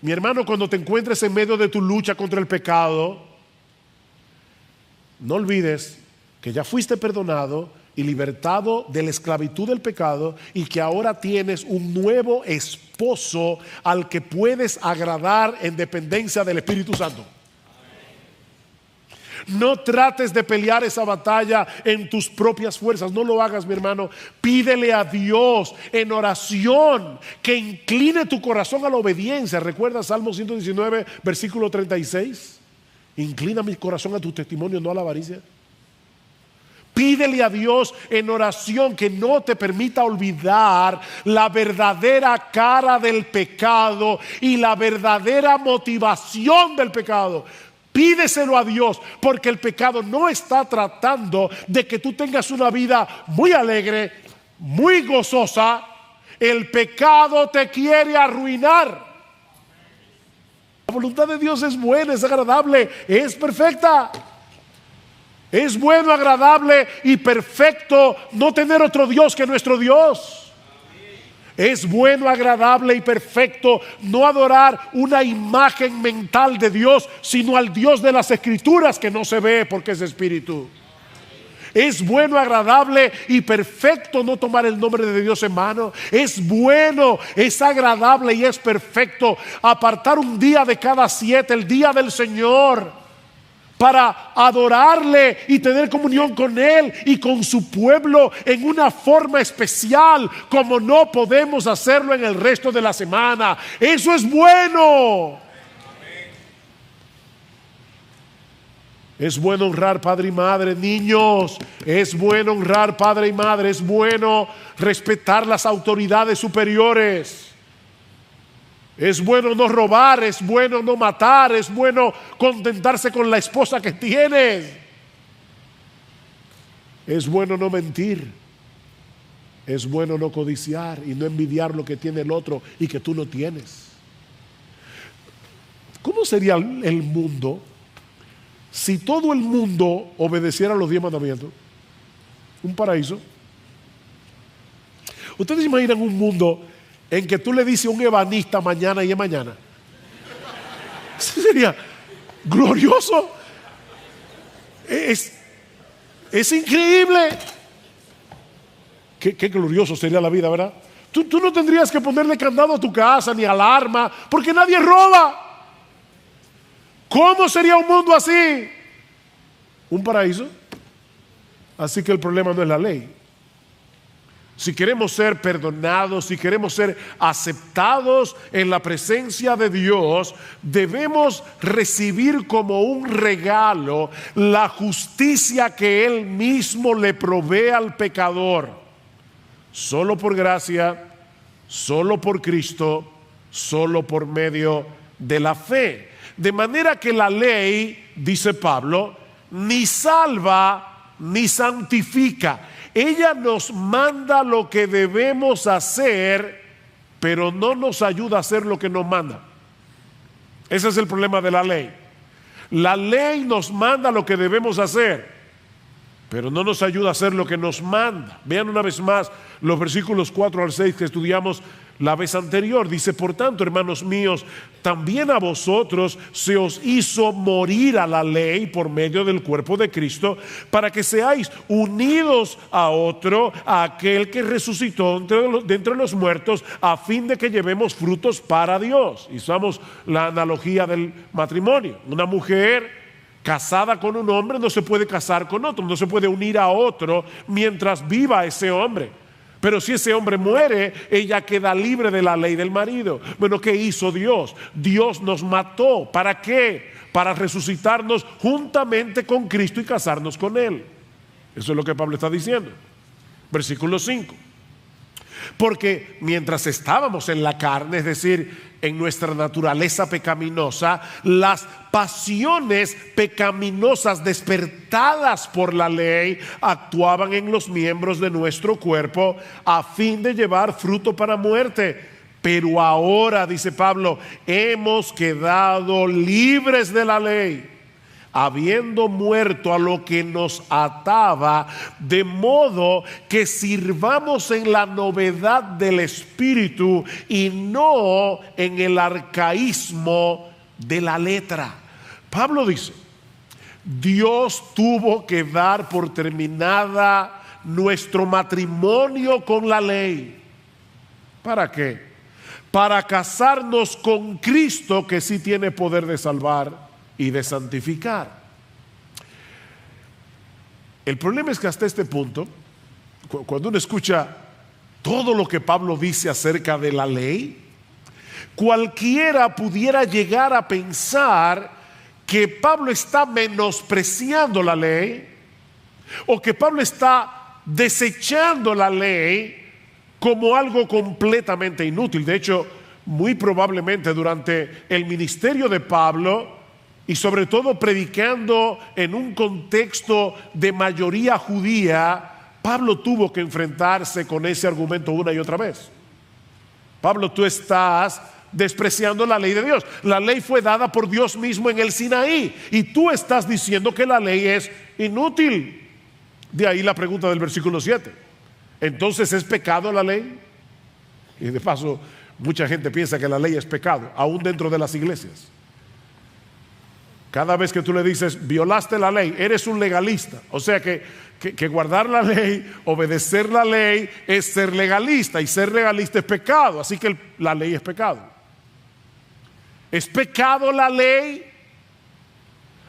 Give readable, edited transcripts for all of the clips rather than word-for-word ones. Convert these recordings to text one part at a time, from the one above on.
Mi hermano, cuando te encuentres en medio de tu lucha contra el pecado, no olvides que ya fuiste perdonado y libertado de la esclavitud del pecado, y que ahora tienes un nuevo esposo al que puedes agradar en dependencia del Espíritu Santo. No trates de pelear esa batalla en tus propias fuerzas. No lo hagas, mi hermano. Pídele a Dios en oración que incline tu corazón a la obediencia. ¿Recuerda Salmo 119, versículo 36? Inclina mi corazón a tu testimonio, no a la avaricia. Pídele a Dios en oración que no te permita olvidar la verdadera cara del pecado y la verdadera motivación del pecado. Pídeselo a Dios, porque el pecado no está tratando de que tú tengas una vida muy alegre, muy gozosa. El pecado te quiere arruinar. La voluntad de Dios es buena, es agradable, es perfecta. Es bueno, agradable y perfecto no tener otro Dios que nuestro Dios. Es bueno, agradable y perfecto no adorar una imagen mental de Dios, sino al Dios de las Escrituras, que no se ve porque es espíritu. Es bueno, agradable y perfecto no tomar el nombre de Dios en vano. Es bueno, es agradable y es perfecto apartar un día de cada 7, el día del Señor, para adorarle y tener comunión con Él y con su pueblo en una forma especial, como no podemos hacerlo en el resto de la semana. Eso es bueno. Es bueno honrar padre y madre, niños. Es bueno honrar padre y madre. Es bueno respetar las autoridades superiores. Es bueno no robar, es bueno no matar, es bueno contentarse con la esposa que tienes. Es bueno no mentir. Es bueno no codiciar y no envidiar lo que tiene el otro y que tú no tienes. ¿Cómo sería el mundo si todo el mundo obedeciera los 10 mandamientos? Un paraíso. ¿Ustedes imaginan un mundo en que tú le dices a un ebanista mañana y es mañana? Eso sería glorioso. Es increíble. Qué glorioso sería la vida, ¿verdad? Tú no tendrías que ponerle candado a tu casa ni alarma, porque nadie roba. ¿Cómo sería un mundo así? Un paraíso. Así que el problema no es la ley. Si queremos ser perdonados, si queremos ser aceptados en la presencia de Dios, debemos recibir como un regalo la justicia que Él mismo le provee al pecador. Solo por gracia, solo por Cristo, solo por medio de la fe. De manera que la ley, dice Pablo, ni salva ni santifica. Ella nos manda lo que debemos hacer, pero no nos ayuda a hacer lo que nos manda. Ese es el problema de la ley. La ley nos manda lo que debemos hacer, pero no nos ayuda a hacer lo que nos manda. Vean una vez más los versículos 4 al 6 que estudiamos la vez anterior. Dice: por tanto, hermanos míos, también a vosotros se os hizo morir a la ley por medio del cuerpo de Cristo, para que seáis unidos a otro, a aquel que resucitó de entre los muertos, a fin de que llevemos frutos para Dios. Y usamos la analogía del matrimonio. Una mujer casada con un hombre no se puede casar con otro, no se puede unir a otro mientras viva ese hombre. Pero si ese hombre muere, ella queda libre de la ley del marido. Bueno, ¿qué hizo Dios? Dios nos mató. ¿Para qué? Para resucitarnos juntamente con Cristo y casarnos con Él. Eso es lo que Pablo está diciendo. Versículo 5. Porque mientras estábamos en la carne, es decir, en nuestra naturaleza pecaminosa, las pasiones pecaminosas despertadas por la ley actuaban en los miembros de nuestro cuerpo a fin de llevar fruto para muerte. Pero ahora, dice Pablo, hemos quedado libres de la ley, habiendo muerto a lo que nos ataba, de modo que sirvamos en la novedad del Espíritu y no en el arcaísmo de la letra. Pablo dice: Dios tuvo que dar por terminada nuestro matrimonio con la ley. ¿Para qué? Para casarnos con Cristo, que sí tiene poder de salvar y de santificar. El problema es que hasta este punto, cuando uno escucha todo lo que Pablo dice acerca de la ley, cualquiera pudiera llegar a pensar que Pablo está menospreciando la ley, o que Pablo está desechando la ley como algo completamente inútil. De hecho, muy probablemente durante el ministerio de Pablo, y sobre todo predicando en un contexto de mayoría judía, Pablo tuvo que enfrentarse con ese argumento una y otra vez. Pablo, tú estás despreciando la ley de Dios. La ley fue dada por Dios mismo en el Sinaí, y tú estás diciendo que la ley es inútil. De ahí la pregunta del versículo 7. Entonces, ¿es pecado la ley? Y de paso, mucha gente piensa que la ley es pecado, aún dentro de las iglesias. Cada vez que tú le dices, violaste la ley, eres un legalista. O sea que guardar la ley, obedecer la ley, es ser legalista. Y ser legalista es pecado. Así que la ley es pecado. ¿Es pecado la ley?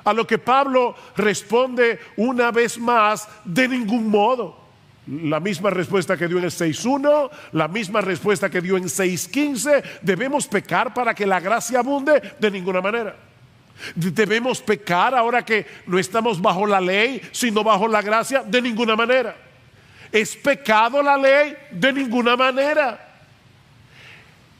A lo que Pablo responde una vez más: de ningún modo. La misma respuesta que dio en el 6.1, la misma respuesta que dio en 6.15. ¿Debemos pecar para que la gracia abunde? De ninguna manera. ¿Debemos pecar ahora que no estamos bajo la ley, sino bajo la gracia? De ninguna manera. ¿Es pecado la ley? De ninguna manera.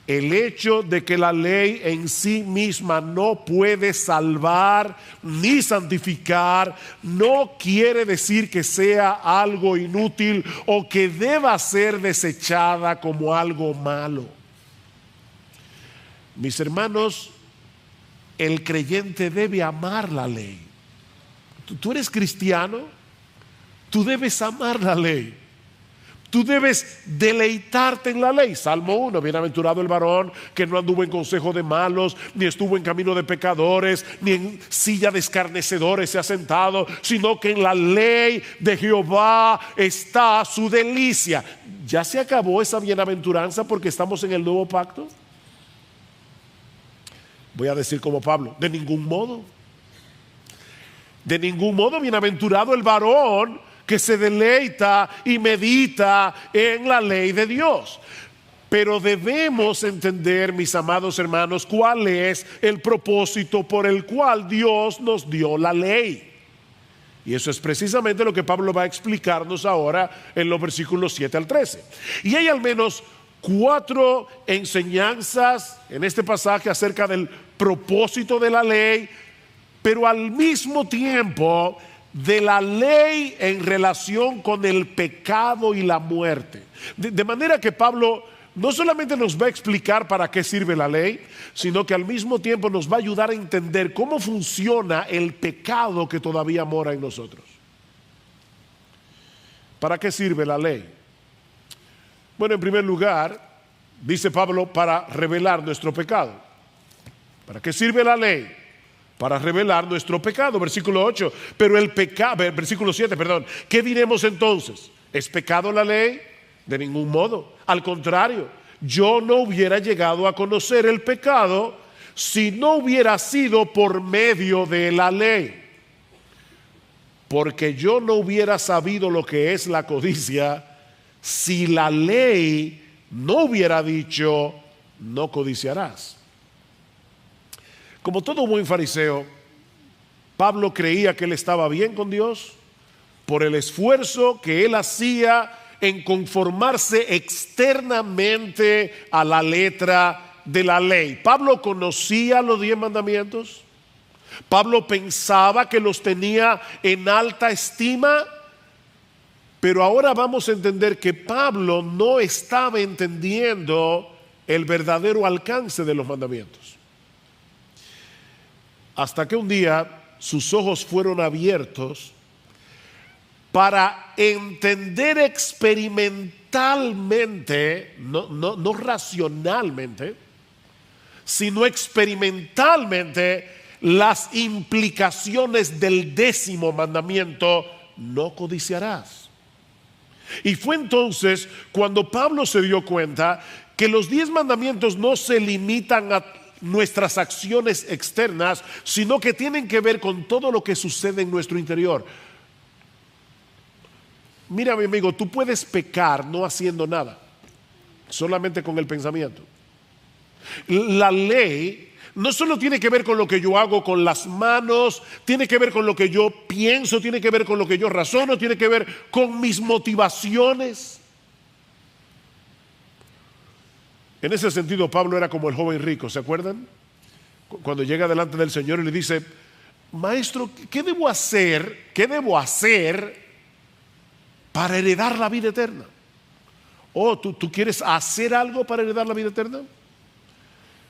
El hecho de que la ley en sí misma no puede salvar ni santificar no quiere decir que sea algo inútil o que deba ser desechada como algo malo. Mis hermanos, el creyente debe amar la ley. Tú eres cristiano, tú debes amar la ley. Tú debes deleitarte en la ley. Salmo 1, bienaventurado el varón que no anduvo en consejo de malos, ni estuvo en camino de pecadores, ni en silla de escarnecedores se ha sentado, sino que en la ley de Jehová está su delicia. ¿Ya se acabó esa bienaventuranza porque estamos en el nuevo pacto? Voy a decir como Pablo: de ningún modo. De ningún modo. Bienaventurado el varón que se deleita y medita en la ley de Dios. Pero debemos entender, mis amados hermanos, cuál es el propósito por el cual Dios nos dio la ley. Y eso es precisamente lo que Pablo va a explicarnos ahora en los versículos 7 al 13. Y hay al menos 4 enseñanzas en este pasaje acerca del propósito de la ley, pero al mismo tiempo de la ley en relación con el pecado y la muerte. De manera que Pablo no solamente nos va a explicar para qué sirve la ley, sino que al mismo tiempo nos va a ayudar a entender cómo funciona el pecado que todavía mora en nosotros. ¿Para qué sirve la ley? Bueno, en primer lugar, dice Pablo, para revelar nuestro pecado. ¿Para qué sirve la ley? Para revelar nuestro pecado. Versículo 8. Pero el pecado, versículo 7, perdón. ¿Qué diremos entonces? ¿Es pecado la ley? De ningún modo. Al contrario, yo no hubiera llegado a conocer el pecado si no hubiera sido por medio de la ley. Porque yo no hubiera sabido lo que es la codicia si la ley no hubiera dicho: no codiciarás. Como todo buen fariseo, Pablo creía que él estaba bien con Dios por el esfuerzo que él hacía en conformarse externamente a la letra de la ley. Pablo conocía los 10 mandamientos. Pablo pensaba que los tenía en alta estima. Pero ahora vamos a entender que Pablo no estaba entendiendo el verdadero alcance de los mandamientos. Hasta que un día sus ojos fueron abiertos para entender experimentalmente, no racionalmente, sino experimentalmente, las implicaciones del 10º mandamiento: no codiciarás. Y fue entonces cuando Pablo se dio cuenta que los 10 mandamientos no se limitan a nuestras acciones externas, sino que tienen que ver con todo lo que sucede en nuestro interior. Mira, mi amigo, tú puedes pecar no haciendo nada, solamente con el pensamiento. La ley no solo tiene que ver con lo que yo hago con las manos, tiene que ver con lo que yo pienso, tiene que ver con lo que yo razono, tiene que ver con mis motivaciones. En ese sentido, Pablo era como el joven rico, ¿se acuerdan? Cuando llega delante del Señor y le dice: Maestro, ¿qué debo hacer? ¿Qué debo hacer para heredar la vida eterna? Oh, ¿tú quieres hacer algo para heredar la vida eterna?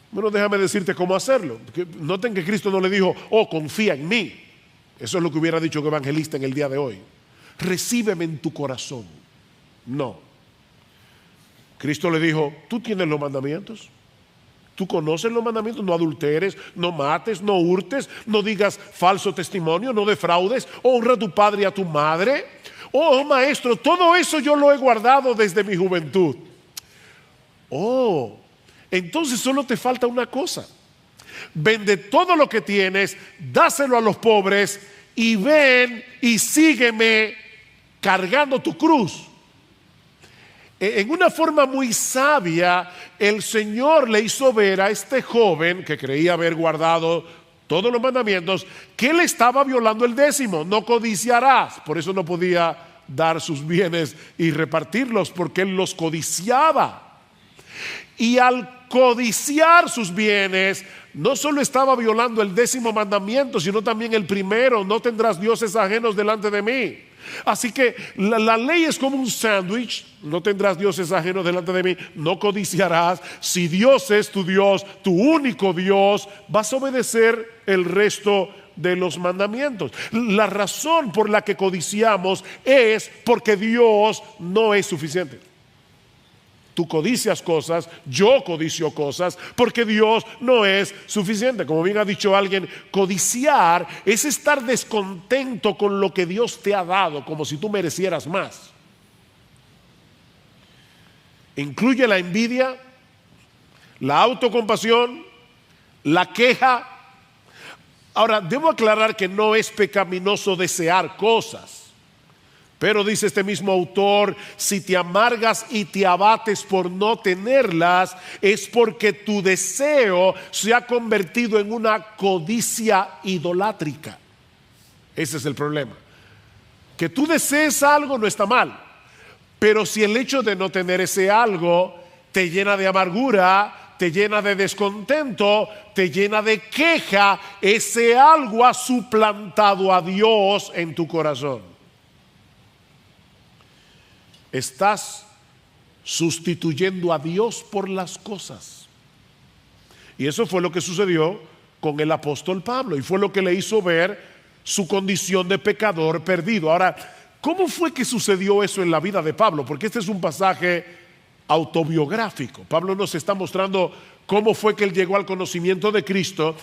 Bueno, déjame decirte cómo hacerlo. Noten que Cristo no le dijo: oh, confía en mí. Eso es lo que hubiera dicho un evangelista en el día de hoy. Recíbeme en tu corazón. No. Cristo le dijo: tú tienes los mandamientos, tú conoces los mandamientos: no adulteres, no mates, no hurtes, no digas falso testimonio, no defraudes, honra a tu padre y a tu madre. Oh, maestro, todo eso yo lo he guardado desde mi juventud. Oh, entonces solo te falta una cosa: vende todo lo que tienes, dáselo a los pobres y ven y sígueme cargando tu cruz. En una forma muy sabia, el Señor le hizo ver a este joven que creía haber guardado todos los mandamientos que él estaba violando el 10º: no codiciarás. Por eso no podía dar sus bienes y repartirlos, porque él los codiciaba. Y al codiciar sus bienes, no solo estaba violando el 10º mandamiento, sino también el primero: no tendrás dioses ajenos delante de mí. Así que la ley es como un sándwich: no tendrás dioses ajenos delante de mí, no codiciarás. Si Dios es tu Dios, tu único Dios, vas a obedecer el resto de los mandamientos. La razón por la que codiciamos es porque Dios no es suficiente. Tú codicias cosas, yo codicio cosas, porque Dios no es suficiente. Como bien ha dicho alguien, codiciar es estar descontento con lo que Dios te ha dado, como si tú merecieras más. Incluye la envidia, la autocompasión, la queja. Ahora, debo aclarar que no es pecaminoso desear cosas. Pero dice este mismo autor: si te amargas y te abates por no tenerlas, es porque tu deseo se ha convertido en una codicia idolátrica. Ese es el problema. Que tú desees algo no está mal, pero si el hecho de no tener ese algo te llena de amargura, te llena de descontento, te llena de queja, ese algo ha suplantado a Dios en tu corazón. Estás sustituyendo a Dios por las cosas. Y eso fue lo que sucedió con el apóstol Pablo, y fue lo que le hizo ver su condición de pecador perdido. Ahora, ¿cómo fue que sucedió eso en la vida de Pablo? Porque este es un pasaje autobiográfico. Pablo nos está mostrando cómo fue que él llegó al conocimiento de Cristo,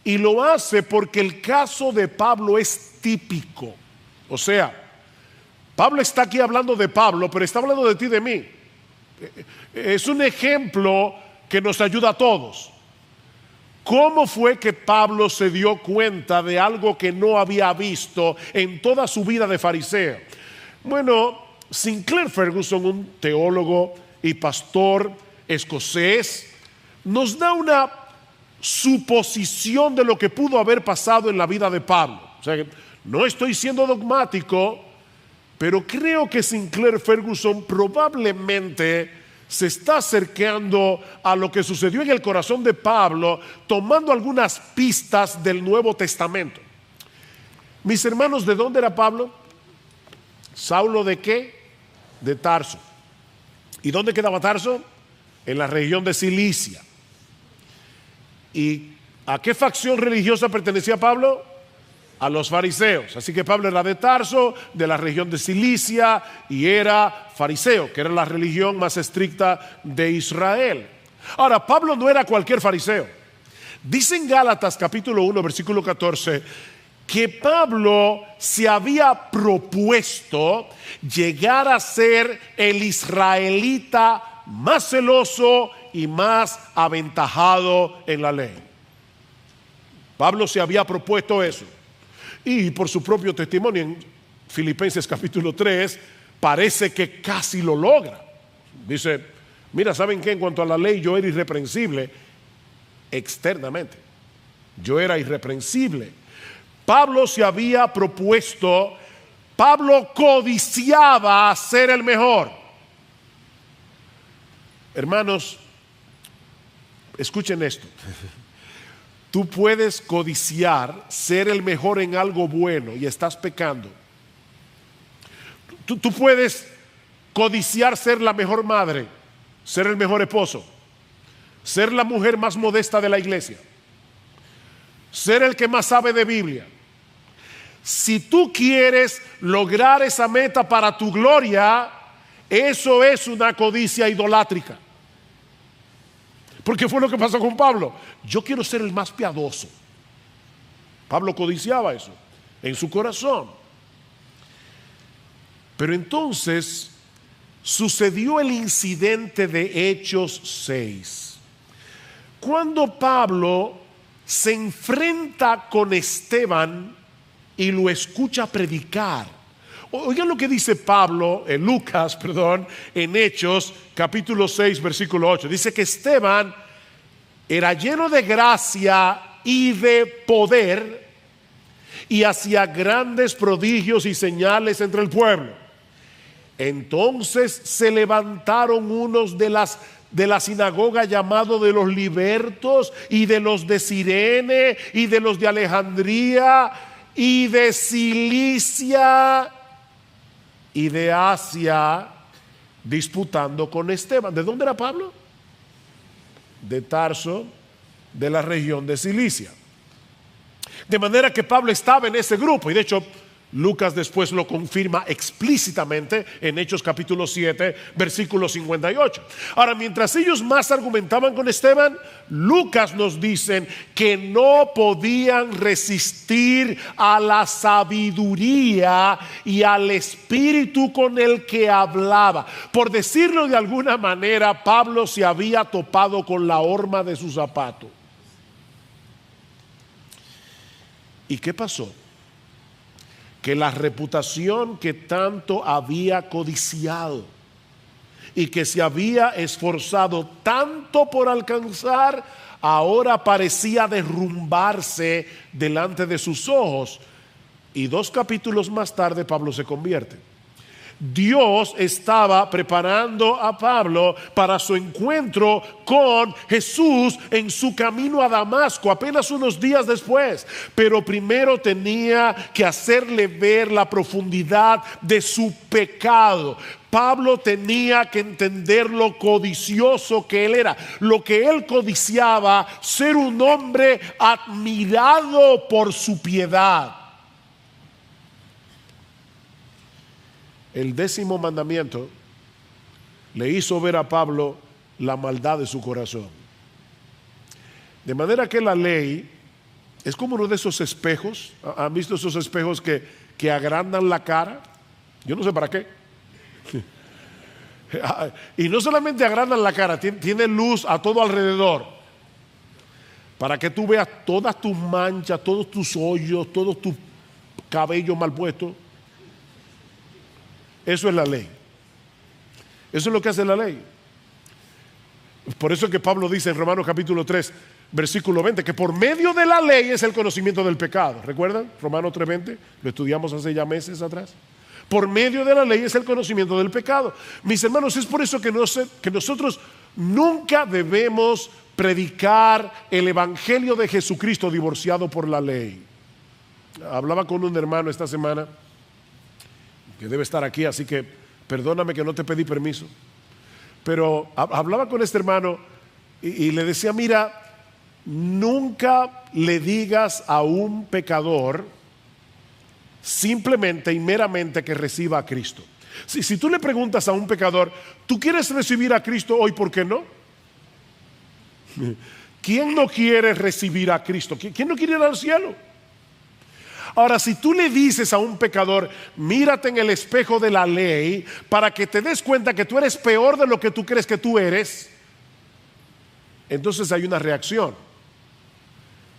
y lo hace porque el caso de Pablo es típico. O sea, Pablo está aquí hablando de Pablo, pero está hablando de ti y de mí. Es un ejemplo que nos ayuda a todos. ¿Cómo fue que Pablo se dio cuenta de algo que no había visto en toda su vida de fariseo? Bueno, Sinclair Ferguson, un teólogo y pastor escocés, nos da una suposición de lo que pudo haber pasado en la vida de Pablo. O sea, no estoy siendo dogmático, pero creo que Sinclair Ferguson probablemente se está acercando a lo que sucedió en el corazón de Pablo, tomando algunas pistas del Nuevo Testamento. Mis hermanos, ¿de dónde era Pablo? ¿Saulo de qué? De Tarso. ¿Y dónde quedaba Tarso? En la región de Cilicia. ¿Y a qué facción religiosa pertenecía Pablo? a los fariseos. Así que Pablo era de Tarso, de la región de Cilicia, y era fariseo, que era la religión más estricta de Israel. Ahora, Pablo no era cualquier fariseo. Dice en Gálatas capítulo 1, versículo 14, que Pablo se había propuesto llegar a ser el israelita más celoso y más aventajado en la ley. Pablo se había propuesto eso. Y por su propio testimonio en Filipenses capítulo 3, parece que casi lo logra. Dice, mira, ¿saben qué? En cuanto a la ley, yo era irreprensible externamente. Yo era irreprensible. Pablo se había propuesto, Pablo codiciaba ser el mejor. Hermanos, escuchen esto. Tú puedes codiciar ser el mejor en algo bueno y estás pecando. Tú puedes codiciar ser la mejor madre, ser el mejor esposo, ser la mujer más modesta de la iglesia, ser el que más sabe de Biblia. Si tú quieres lograr esa meta para tu gloria, eso es una codicia idolátrica. Porque fue lo que pasó con Pablo. Yo quiero ser el más piadoso. Pablo codiciaba eso en su corazón. Pero entonces sucedió el incidente de Hechos 6. Cuando Pablo se enfrenta con Esteban y lo escucha predicar. Oigan lo que dice Pablo, Lucas, en Hechos capítulo 6, versículo 8. Dice que Esteban era lleno de gracia y de poder y hacía grandes prodigios y señales entre el pueblo. Entonces se levantaron unos de la sinagoga llamado de los libertos y de los de Cirene y de los de Alejandría y de Cilicia y de Asia, disputando con Esteban. ¿De dónde era Pablo? De Tarso, de la región de Cilicia. De manera que Pablo estaba en ese grupo, y de hecho Lucas después lo confirma explícitamente en Hechos capítulo 7, versículo 58. Ahora, mientras ellos más argumentaban con Esteban, Lucas nos dice que no podían resistir a la sabiduría y al espíritu con el que hablaba. Por decirlo de alguna manera, Pablo se había topado con la horma de su zapato. ¿Y qué pasó? Que la reputación que tanto había codiciado y que se había esforzado tanto por alcanzar, ahora parecía derrumbarse delante de sus ojos. Y 2 capítulos más tarde Pablo se convierte. Dios estaba preparando a Pablo para su encuentro con Jesús en su camino a Damasco, apenas unos días después. Pero primero tenía que hacerle ver la profundidad de su pecado. Pablo tenía que entender lo codicioso que él era, lo que él codiciaba, ser un hombre admirado por su piedad. El 10º mandamiento le hizo ver a Pablo la maldad de su corazón. De manera que la ley es como uno de esos espejos. ¿Han visto esos espejos que agrandan la cara? Yo no sé para qué. Y no solamente agrandan la cara, tiene luz a todo alrededor, para que tú veas todas tus manchas, todos tus hoyos, todos tus cabellos mal puestos. Eso es la ley. Eso es lo que hace la ley. Por eso es que Pablo dice en Romanos capítulo 3, versículo 20, que por medio de la ley es el conocimiento del pecado. ¿Recuerdan? Romanos 3:20, lo estudiamos hace ya meses atrás. Por medio de la ley es el conocimiento del pecado. Mis hermanos, es por eso que nosotros nunca debemos predicar el evangelio de Jesucristo divorciado por la ley. Hablaba con un hermano esta semana que debe estar aquí, así que perdóname que no te pedí permiso, pero hablaba con este hermano y le decía, mira, nunca le digas a un pecador simplemente y meramente que reciba a Cristo. Si tú le preguntas a un pecador, ¿tú quieres recibir a Cristo hoy? ¿Por qué no? ¿Quién no quiere recibir a Cristo? ¿Quién no quiere ir al cielo? Ahora, si tú le dices a un pecador, mírate en el espejo de la ley para que te des cuenta que tú eres peor de lo que tú crees que tú eres, entonces hay una reacción.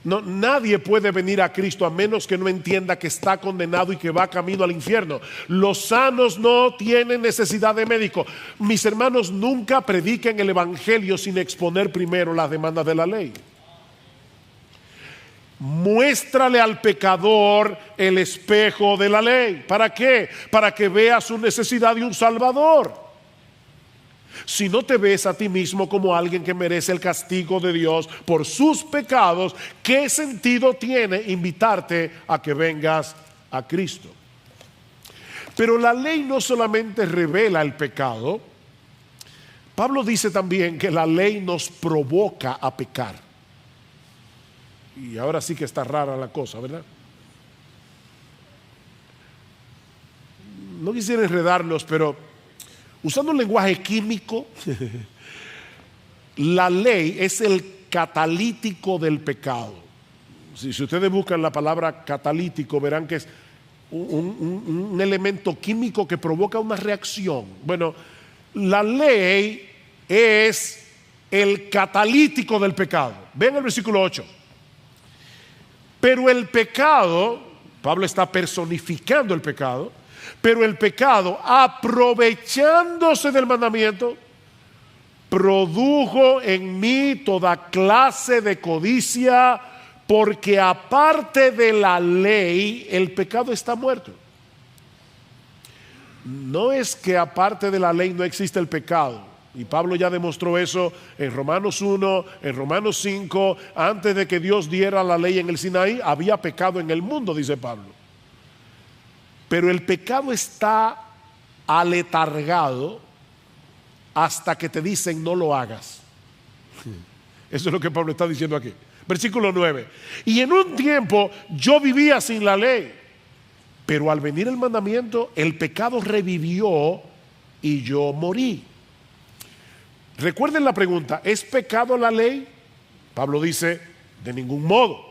No, nadie puede venir a Cristo a menos que no entienda que está condenado y que va camino al infierno. Los sanos no tienen necesidad de médico. Mis hermanos, nunca prediquen el evangelio sin exponer primero las demandas de la ley. Muéstrale al pecador el espejo de la ley. ¿Para qué? Para que vea su necesidad de un salvador. Si no te ves a ti mismo como alguien que merece el castigo de Dios por sus pecados, ¿qué sentido tiene invitarte a que vengas a Cristo? Pero la ley no solamente revela el pecado. Pablo dice también que la ley nos provoca a pecar. Y ahora sí que está rara la cosa, ¿verdad? No quisiera enredarlos, pero usando un lenguaje químico, la ley es el catalítico del pecado. Si ustedes buscan la palabra catalítico, verán que es un elemento químico que provoca una reacción. Bueno, la ley es el catalítico del pecado. Vean el versículo 8. Pero el pecado, Pablo está personificando el pecado, pero el pecado, aprovechándose del mandamiento, produjo en mí toda clase de codicia, porque aparte de la ley, el pecado está muerto. No es que aparte de la ley no existe el pecado. Y Pablo ya demostró eso en Romanos 1, en Romanos 5. Antes de que Dios diera la ley en el Sinaí, había pecado en el mundo, dice Pablo. Pero el pecado está aletargado hasta que te dicen no lo hagas. Eso es lo que Pablo está diciendo aquí. Versículo 9. Y en un tiempo yo vivía sin la ley, pero al venir el mandamiento, el pecado revivió y yo morí. Recuerden la pregunta, ¿es pecado la ley? Pablo dice, de ningún modo.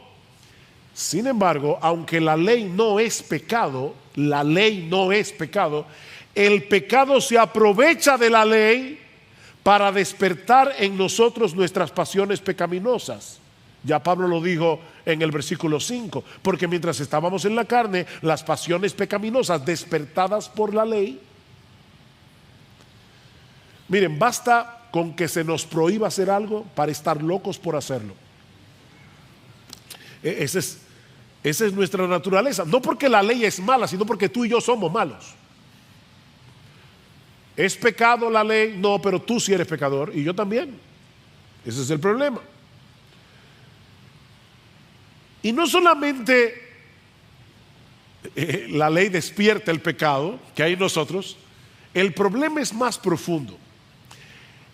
Sin embargo, aunque la ley no es pecado, el pecado se aprovecha de la ley para despertar en nosotros nuestras pasiones pecaminosas. Ya Pablo lo dijo en el versículo 5, porque mientras estábamos en la carne, las pasiones pecaminosas despertadas por la ley. Miren, basta con que se nos prohíba hacer algo para estar locos por hacerlo. Esa es nuestra naturaleza. No porque la ley es mala, sino porque tú y yo somos malos. ¿Es pecado la ley? No, pero tú sí eres pecador y yo también. Ese es el problema. Y no solamente la ley despierta el pecado que hay en nosotros, el problema es más profundo.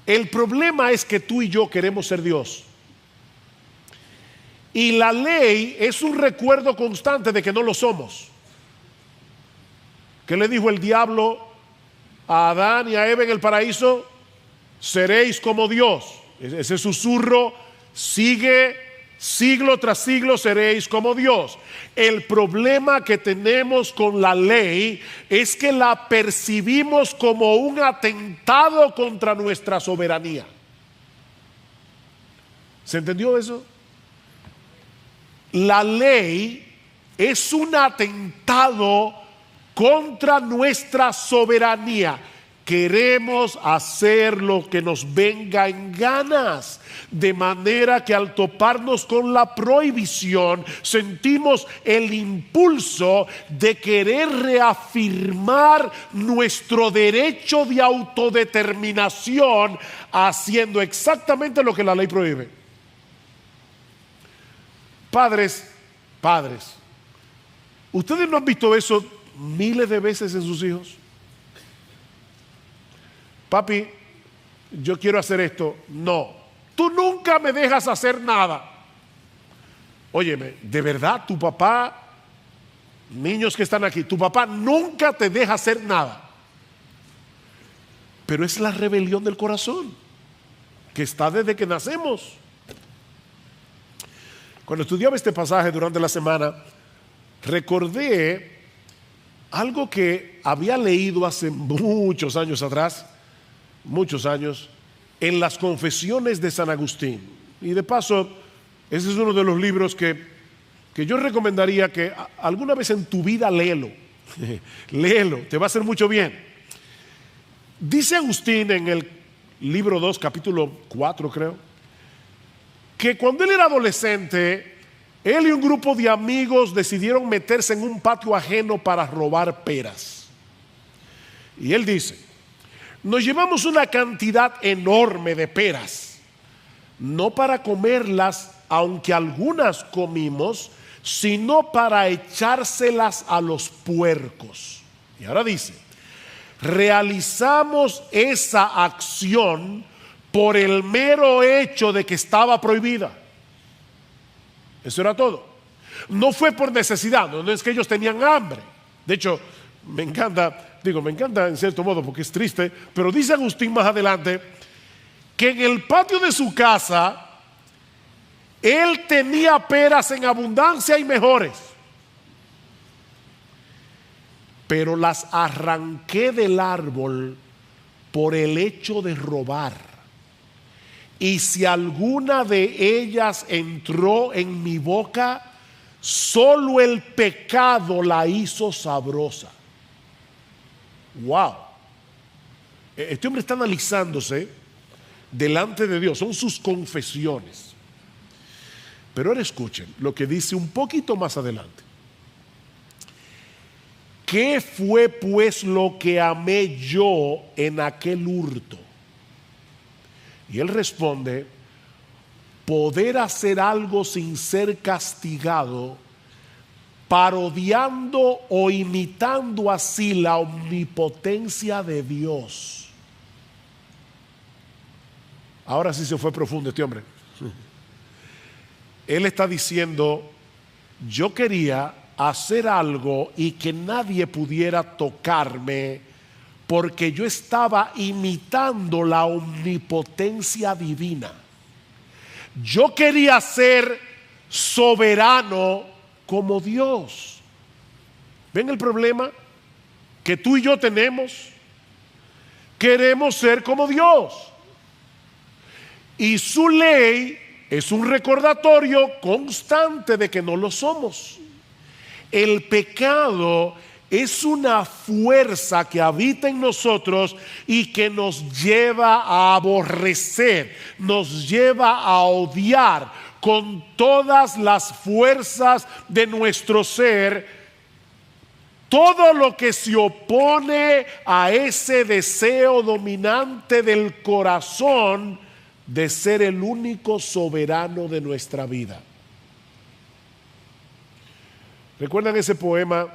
El problema es que tú y yo queremos ser Dios. Y la ley es un recuerdo constante de que no lo somos. ¿Qué le dijo el diablo a Adán y a Eva en el paraíso? Seréis como Dios. Ese susurro sigue siglo tras siglo, seréis como Dios. El problema que tenemos con la ley es que la percibimos como un atentado contra nuestra soberanía. ¿Se entendió eso? La ley es un atentado contra nuestra soberanía. Queremos hacer lo que nos venga en ganas, de manera que al toparnos con la prohibición sentimos el impulso de querer reafirmar nuestro derecho de autodeterminación haciendo exactamente lo que la ley prohíbe. Padres, ¿ustedes no han visto eso miles de veces en sus hijos? Papi, yo quiero hacer esto. No, tú nunca me dejas hacer nada. Óyeme, ¿de verdad tu papá niños que están aquí, tu papá nunca te deja hacer nada. Pero es la rebelión del corazón que está desde que nacemos. Cuando estudiaba este pasaje durante la semana, recordé algo que había leído hace muchos años atrás, muchos años, en las Confesiones de San Agustín. Y de paso, ese es uno de los libros que yo recomendaría que alguna vez en tu vida léelo. Léelo, te va a hacer mucho bien. Dice Agustín en el libro 2, capítulo 4 creo, que cuando él era adolescente, él y un grupo de amigos decidieron meterse en un patio ajeno para robar peras. Y él dice, nos llevamos una cantidad enorme de peras, no para comerlas, aunque algunas comimos, sino para echárselas a los puercos. Y ahora dice, realizamos esa acción por el mero hecho de que estaba prohibida. Eso era todo. No fue por necesidad, no es que ellos tenían hambre. De hecho, me encanta en cierto modo porque es triste, pero dice Agustín más adelante que en el patio de su casa él tenía peras en abundancia y mejores, pero las arranqué del árbol por el hecho de robar. Y si alguna de ellas entró en mi boca, solo el pecado la hizo sabrosa. Wow. Este hombre está analizándose delante de Dios, son sus confesiones. Pero ahora escuchen lo que dice un poquito más adelante. ¿Qué fue pues lo que amé yo en aquel hurto? Y él responde, poder hacer algo sin ser castigado, parodiando o imitando así la omnipotencia de Dios. Ahora sí se fue profundo este hombre. Él está diciendo, yo quería hacer algo y que nadie pudiera tocarme, porque yo estaba imitando la omnipotencia divina. Yo quería ser soberano como Dios. ¿Ven el problema que tú y yo tenemos? Queremos ser como Dios. Y su ley es un recordatorio constante de que no lo somos. El pecado es una fuerza que habita en nosotros y que nos lleva a aborrecer, nos lleva a odiar con todas las fuerzas de nuestro ser todo lo que se opone a ese deseo dominante del corazón de ser el único soberano de nuestra vida. ¿Recuerdan ese poema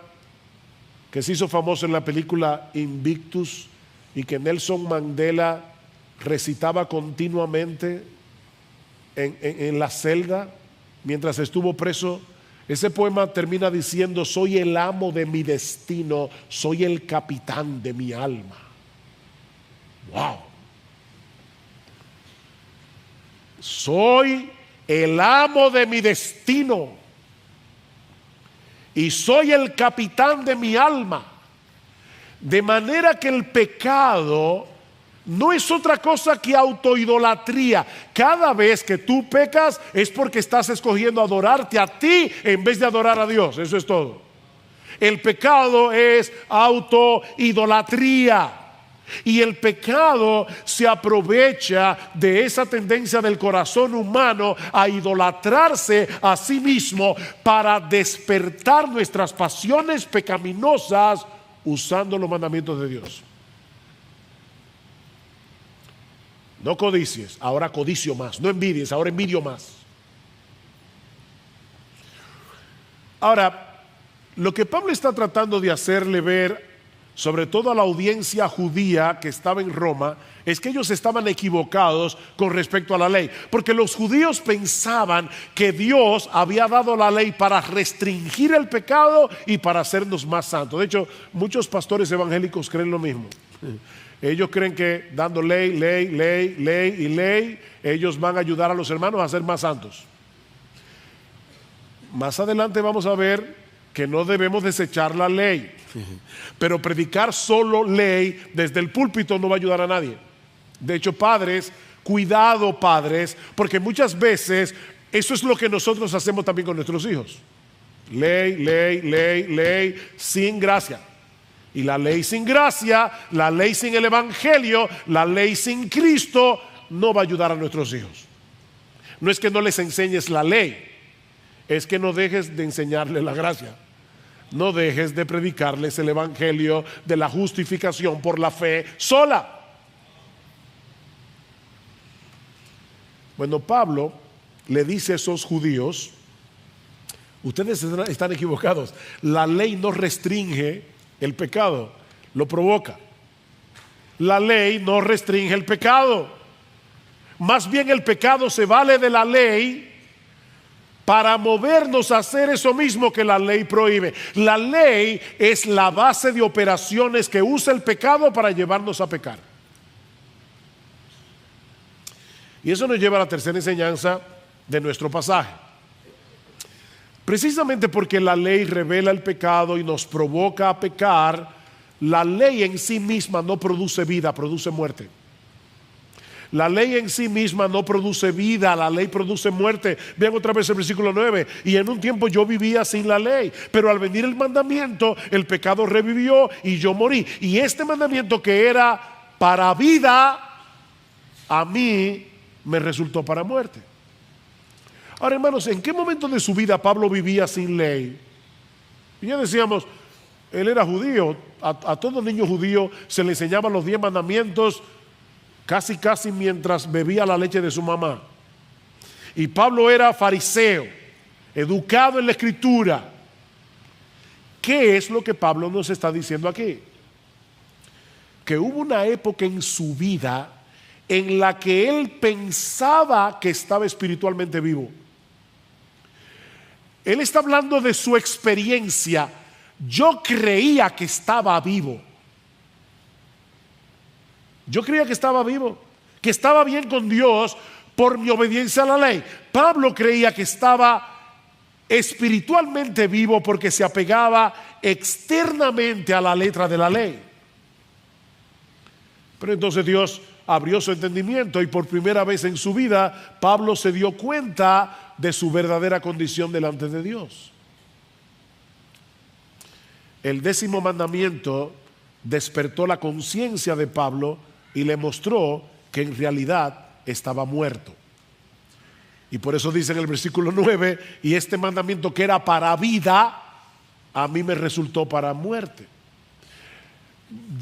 que se hizo famoso en la película Invictus y que Nelson Mandela recitaba continuamente en la celda mientras estuvo preso? Ese poema termina diciendo, soy el amo de mi destino, soy el capitán de mi alma. ¡Wow! Soy el amo de mi destino y soy el capitán de mi alma. De manera que el pecado no es otra cosa que autoidolatría. Cada vez que tú pecas es porque estás escogiendo adorarte a ti en vez de adorar a Dios. Eso es todo. El pecado es autoidolatría. Y el pecado se aprovecha de esa tendencia del corazón humano a idolatrarse a sí mismo para despertar nuestras pasiones pecaminosas usando los mandamientos de Dios. No codicies, ahora codicio más. No envidies, ahora envidio más. Ahora, lo que Pablo está tratando de hacerle ver sobre todo a la audiencia judía que estaba en Roma, es que ellos estaban equivocados con respecto a la ley, porque los judíos pensaban que Dios había dado la ley para restringir el pecado y para hacernos más santos. De hecho, muchos pastores evangélicos creen lo mismo. Ellos creen que dando ley, ellos van a ayudar a los hermanos a ser más santos. Más adelante vamos a ver que no debemos desechar la ley, pero predicar solo ley desde el púlpito no va a ayudar a nadie. De hecho, padres, cuidado padres, porque muchas veces eso es lo que nosotros hacemos también con nuestros hijos. Ley, sin gracia. Y la ley sin gracia, la ley sin el evangelio, la ley sin Cristo no va a ayudar a nuestros hijos. No es que no les enseñes la ley, es que no dejes de enseñarles la gracia. No dejes de predicarles el evangelio de la justificación por la fe sola. Bueno, Pablo le dice a esos judíos: ustedes están equivocados. La ley no restringe el pecado, lo provoca. La ley no restringe el pecado. Más bien el pecado se vale de la ley para movernos a hacer eso mismo que la ley prohíbe. La ley es la base de operaciones que usa el pecado para llevarnos a pecar. Y eso nos lleva a la tercera enseñanza de nuestro pasaje. Precisamente porque la ley revela el pecado y nos provoca a pecar, la ley en sí misma no produce vida, produce muerte. La ley en sí misma no produce vida, la ley produce muerte. Vean otra vez el versículo 9. Y en un tiempo yo vivía sin la ley, pero al venir el mandamiento, el pecado revivió y yo morí. Y este mandamiento que era para vida, a mí me resultó para muerte. Ahora, hermanos, ¿en qué momento de su vida Pablo vivía sin ley? Y ya decíamos, él era judío. A todo niño judío se le enseñaban los 10 mandamientos casi mientras bebía la leche de su mamá. Y Pablo era fariseo, educado en la escritura. ¿Qué es lo que Pablo nos está diciendo aquí? Que hubo una época en su vida en la que él pensaba que estaba espiritualmente vivo. Él está hablando de su experiencia. Yo creía que estaba vivo. Yo creía que estaba vivo, que estaba bien con Dios por mi obediencia a la ley. Pablo creía que estaba espiritualmente vivo porque se apegaba externamente a la letra de la ley. Pero entonces Dios abrió su entendimiento y por primera vez en su vida Pablo se dio cuenta de su verdadera condición delante de Dios. El 10º mandamiento despertó la conciencia de Pablo y le mostró que en realidad estaba muerto. Y por eso dice en el versículo 9: y este mandamiento que era para vida, a mí me resultó para muerte.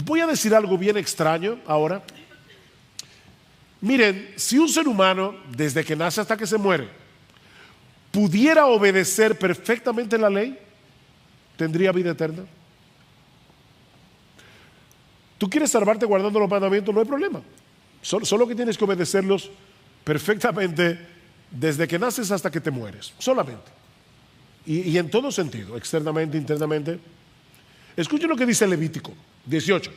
Voy a decir algo bien extraño ahora. Miren, si un ser humano, desde que nace hasta que se muere, pudiera obedecer perfectamente la ley, tendría vida eterna. Tú quieres salvarte guardando los mandamientos, no hay problema. Solo que tienes que obedecerlos perfectamente desde que naces hasta que te mueres, solamente. Y en todo sentido, externamente, internamente. Escuchen lo que dice Levítico 18.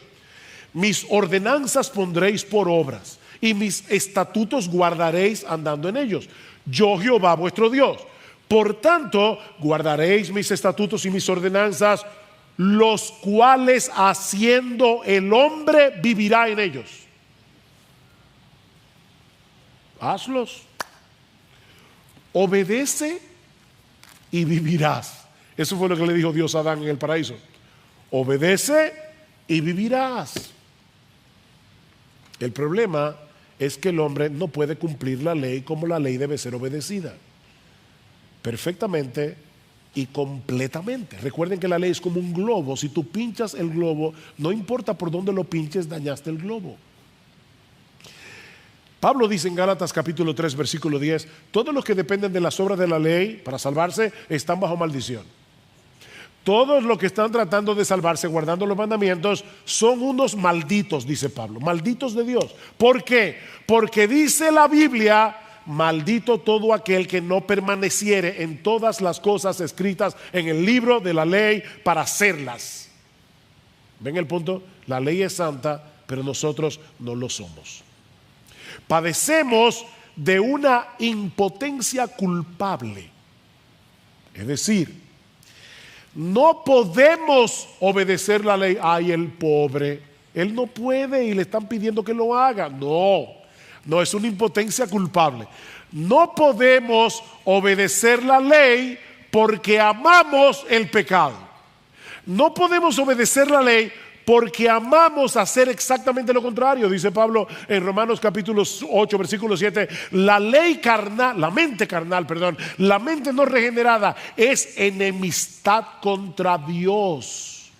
Mis ordenanzas pondréis por obras y mis estatutos guardaréis andando en ellos. Yo, Jehová, vuestro Dios. Por tanto, guardaréis mis estatutos y mis ordenanzas, los cuales haciendo el hombre vivirá en ellos. Hazlos. Obedece y vivirás. Eso fue lo que le dijo Dios a Adán en el paraíso. Obedece y vivirás. El problema es que el hombre no puede cumplir la ley como la ley debe ser obedecida. Perfectamente y completamente. Recuerden que la ley es como un globo. Si tú pinchas el globo, no importa por dónde lo pinches, dañaste el globo. Pablo dice en Gálatas capítulo 3 versículo 10: todos los que dependen de las obras de la ley para salvarse están bajo maldición. todos los que están tratando de salvarse guardando los mandamientos son unos malditos, dice Pablo, malditos de Dios. ¿Por qué? Porque dice la Biblia: maldito todo aquel que no permaneciere en todas las cosas escritas en el libro de la ley para hacerlas. ¿Ven el punto? La ley es santa, pero nosotros no lo somos. Padecemos de una impotencia culpable. Es decir, no podemos obedecer la ley. Ay, el pobre, él no puede y le están pidiendo que lo haga. No, es una impotencia culpable. No podemos obedecer la ley porque amamos el pecado. No podemos obedecer la ley porque amamos hacer exactamente lo contrario. Dice Pablo en Romanos capítulo 8, versículo 7, la mente no regenerada es enemistad contra Dios,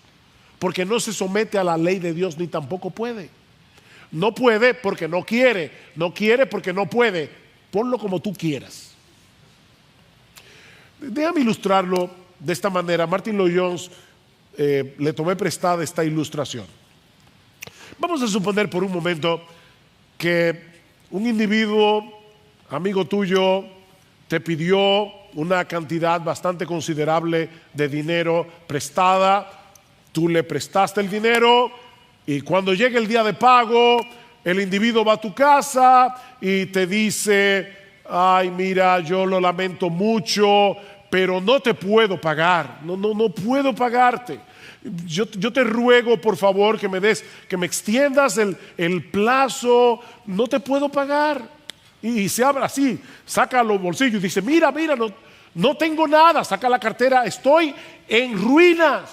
porque no se somete a la ley de Dios ni tampoco puede. No puede porque no quiere, no quiere porque no puede. Ponlo como tú quieras. Déjame ilustrarlo de esta manera. Martin Lloyd-Jones, le tomé prestada esta ilustración. Vamos a suponer por un momento que un individuo, amigo tuyo, te pidió una cantidad bastante considerable de dinero prestada. Tú le prestaste el dinero y cuando llegue el día de pago, el individuo va a tu casa y te dice: ay, mira, yo lo lamento mucho, pero no te puedo pagar, no puedo pagarte. Yo te ruego, por favor, que me extiendas el plazo, no te puedo pagar. Y se abre así, saca los bolsillos y dice: mira, no tengo nada, saca la cartera, estoy en ruinas.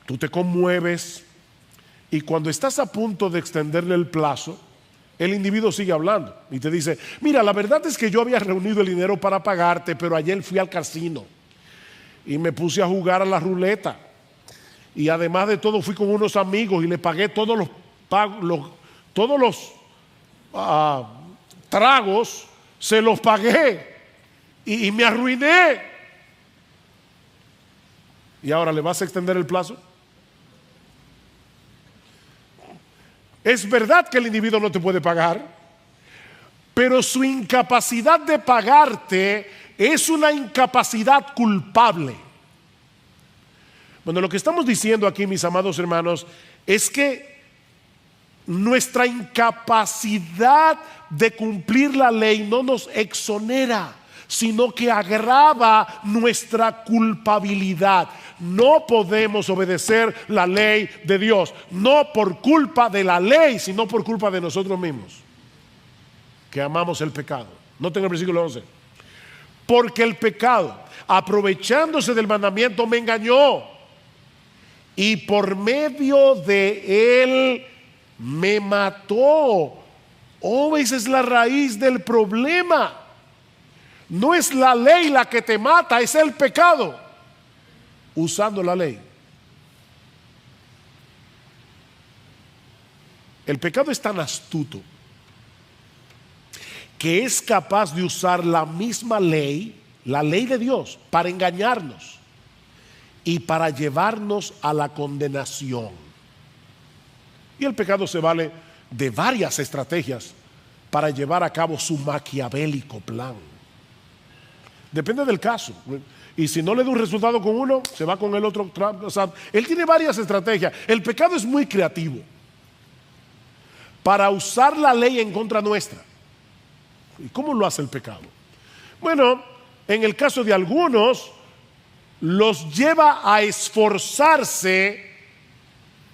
Tú te conmueves y cuando estás a punto de extenderle el plazo, el individuo sigue hablando y te dice: mira, la verdad es que yo había reunido el dinero para pagarte, pero ayer fui al casino y me puse a jugar a la ruleta, y además de todo fui con unos amigos y le pagué todos los tragos, se los pagué y me arruiné. ¿Y ahora le vas a extender el plazo? Es verdad que el individuo no te puede pagar, pero su incapacidad de pagarte es una incapacidad culpable. Bueno, lo que estamos diciendo aquí, mis amados hermanos, es que nuestra incapacidad de cumplir la ley no nos exonera, sino que agrava nuestra culpabilidad. No podemos obedecer la ley de Dios, no por culpa de la ley, sino por culpa de nosotros mismos, que amamos el pecado. Noten el versículo 11. Porque el pecado, aprovechándose del mandamiento, me engañó y por medio de él me mató. Oh, esa es la raíz del problema. No es la ley la que te mata, es el pecado usando la ley. El pecado es tan astuto que es capaz de usar la misma ley, la ley de Dios, para engañarnos y para llevarnos a la condenación. Y el pecado se vale de varias estrategias para llevar a cabo su maquiavélico plan. Depende del caso. Y si no le da un resultado con uno, se va con el otro. O sea, él tiene varias estrategias. El pecado es muy creativo para usar la ley en contra nuestra. ¿Y cómo lo hace el pecado? Bueno, en el caso de algunos, los lleva a esforzarse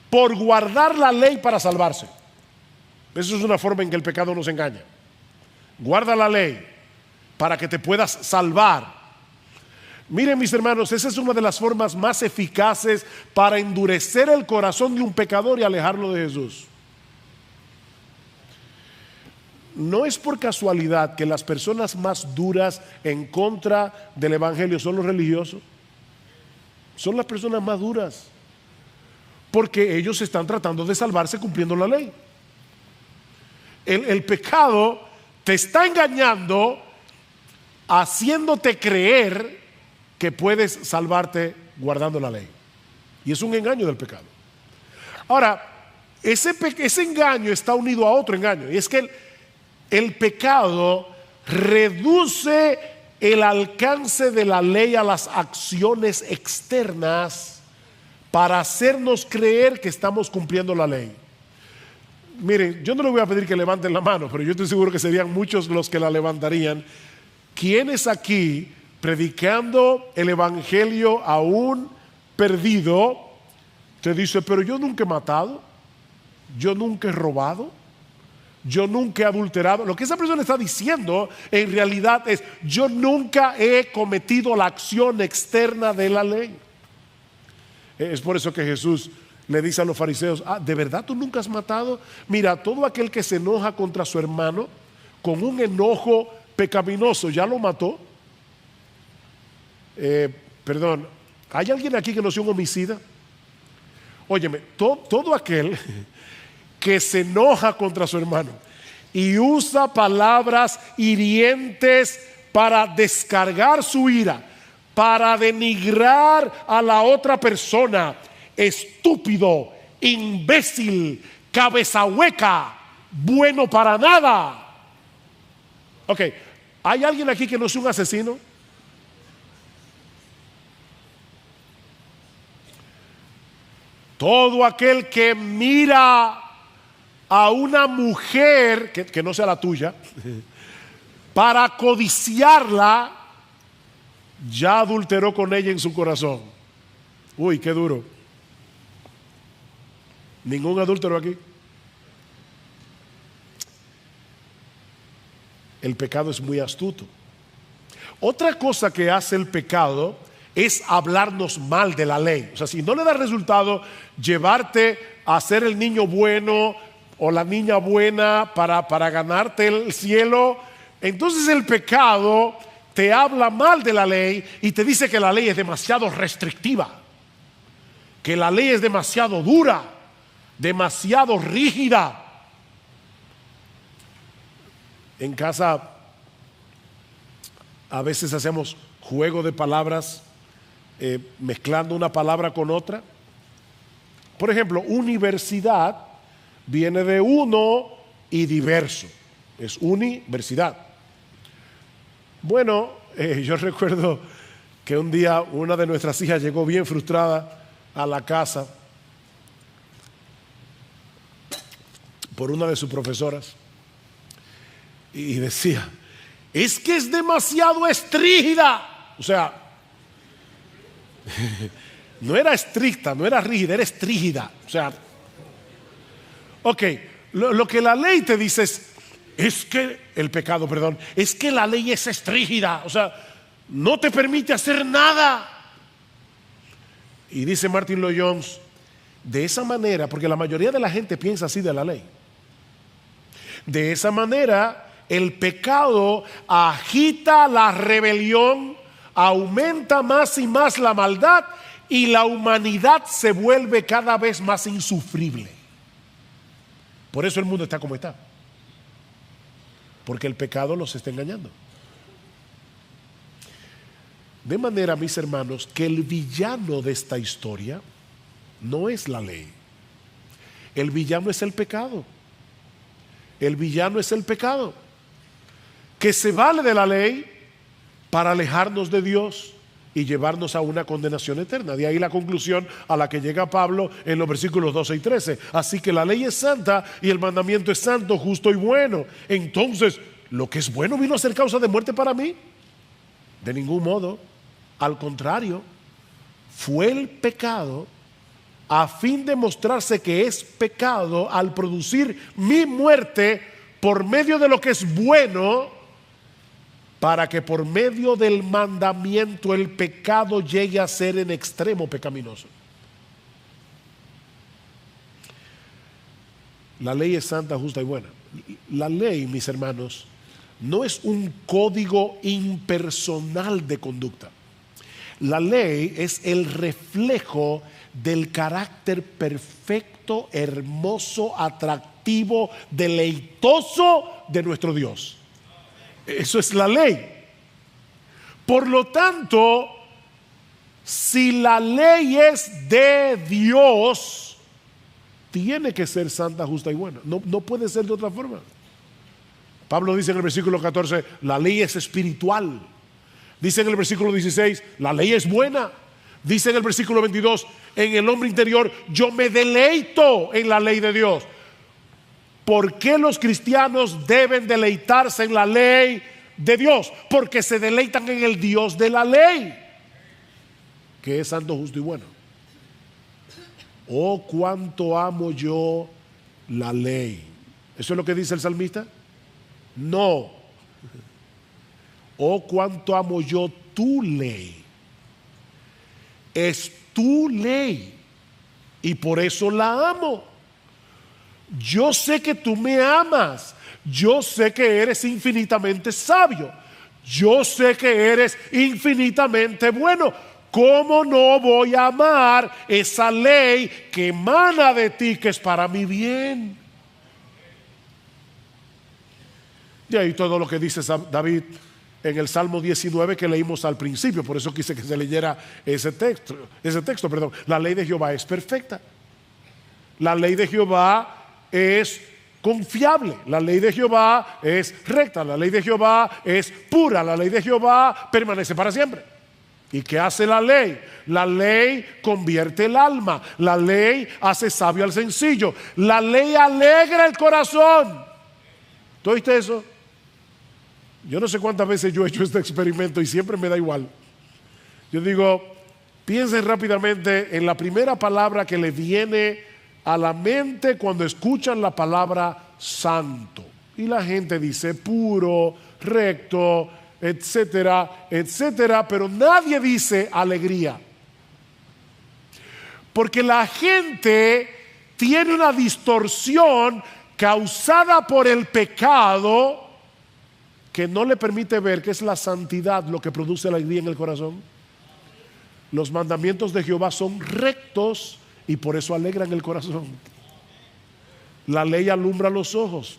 por guardar la ley para salvarse. Eso es una forma en que el pecado nos engaña. Guarda la ley para que te puedas salvar. Miren, mis hermanos, esa es una de las formas más eficaces para endurecer el corazón de un pecador y alejarlo de Jesús. No es por casualidad que las personas más duras en contra del evangelio son los religiosos. Son las personas más duras, porque ellos están tratando de salvarse cumpliendo la ley. El pecado te está engañando, haciéndote creer que puedes salvarte guardando la ley. Y es un engaño del pecado. Ahora, ese engaño está unido a otro engaño, y es que el pecado reduce el alcance de la ley a las acciones externas para hacernos creer que estamos cumpliendo la ley. Miren, yo no les voy a pedir que levanten la mano, pero yo estoy seguro que serían muchos los que la levantarían. ¿Quiénes aquí, predicando el evangelio a un perdido, te dice, pero yo nunca he matado, yo nunca he robado, yo nunca he adulterado? Lo que esa persona está diciendo en realidad es, yo nunca he cometido la acción externa de la ley. Es por eso que Jesús le dice a los fariseos, ¿de verdad tú nunca has matado? Mira, todo aquel que se enoja contra su hermano con un enojo pecaminoso, ¿ya lo mató? Perdón, ¿hay alguien aquí que no sea un homicida? Óyeme, todo aquel que se enoja contra su hermano y usa palabras hirientes para descargar su ira, para denigrar a la otra persona, estúpido, imbécil, cabeza hueca, bueno para nada. Ok, ¿hay alguien aquí que no es un asesino? Todo aquel que mira a una mujer que no sea la tuya para codiciarla, ya adulteró con ella en su corazón. Uy, qué duro. Ningún adúltero aquí. El pecado es muy astuto. Otra cosa que hace el pecado es hablarnos mal de la ley. O sea, si no le da resultado llevarte a ser el niño bueno o la niña buena para ganarte el cielo, entonces el pecado te habla mal de la ley y te dice que la ley es demasiado restrictiva, que la ley es demasiado dura, demasiado rígida. En casa a veces hacemos juego de palabras, mezclando una palabra con otra. Por ejemplo, universidad viene de uno y diverso, es universidad. Bueno, yo recuerdo que un día una de nuestras hijas llegó bien frustrada a la casa por una de sus profesoras y decía, es que es demasiado estrígida. O sea, no era estricta, no era rígida, era estrígida. O sea, ok, lo que la ley te dice es que el pecado, perdón, es que la ley es estrígida, o sea, no te permite hacer nada. Y dice Martin Lloyd-Jones, de esa manera, porque la mayoría de la gente piensa así de la ley, de esa manera el pecado agita la rebelión, aumenta más y más la maldad y la humanidad se vuelve cada vez más insufrible. Por eso el mundo está como está, porque el pecado los está engañando. De manera, mis hermanos, que el villano de esta historia no es la ley. El villano es el pecado. El villano es el pecado, que se vale de la ley para alejarnos de Dios y llevarnos a una condenación eterna. De ahí la conclusión a la que llega Pablo en los versículos 12 y 13. Así que la ley es santa y el mandamiento es santo, justo y bueno. Entonces, ¿lo que es bueno vino a ser causa de muerte para mí? De ningún modo. Al contrario, fue el pecado a fin de mostrarse que es pecado al producir mi muerte por medio de lo que es bueno, para que por medio del mandamiento el pecado llegue a ser en extremo pecaminoso. La ley es santa, justa y buena. La ley, mis hermanos, no es un código impersonal de conducta. La ley es el reflejo del carácter perfecto, hermoso, atractivo, deleitoso de nuestro Dios. Eso es la ley. Por lo tanto, Si la ley es de Dios, tiene que ser santa, justa y buena. No puede ser de otra forma. Pablo dice en el versículo 14, la ley es espiritual. Dice en el versículo 16, la ley es buena. Dice en el versículo 22, en el hombre interior, yo me deleito en la ley de Dios. ¿Por qué los cristianos deben deleitarse en la ley de Dios? Porque se deleitan en el Dios de la ley, que es santo, justo y bueno. Oh, cuánto amo yo la ley. ¿Eso es lo que dice el salmista? No. Oh, cuánto amo yo tu ley. Es tu ley y por eso la amo. Yo sé que tú me amas. Yo sé que eres infinitamente sabio. Yo sé que eres infinitamente bueno. ¿Cómo no voy a amar esa ley que emana de ti, que es para mi bien? De ahí todo lo que dice David en el Salmo 19 que leímos al principio. Por eso quise que se leyera ese texto. La ley de Jehová es perfecta. La ley de Jehová es confiable. La ley de Jehová es recta. La ley de Jehová es pura. La ley de Jehová permanece para siempre. ¿Y qué hace la ley? La ley convierte el alma. La ley hace sabio al sencillo. La ley alegra el corazón. ¿Tú oíste eso? Yo no sé cuántas veces yo he hecho este experimento y siempre me da igual. Yo digo, piensen rápidamente en la primera palabra que le viene a la mente cuando escuchan la palabra santo. Y la gente dice puro, recto, etcétera, etcétera, pero nadie dice alegría. Porque la gente tiene una distorsión causada por el pecado que no le permite ver que es la santidad lo que produce alegría en el corazón. Los mandamientos de Jehová son rectos y por eso alegran el corazón. La ley alumbra los ojos.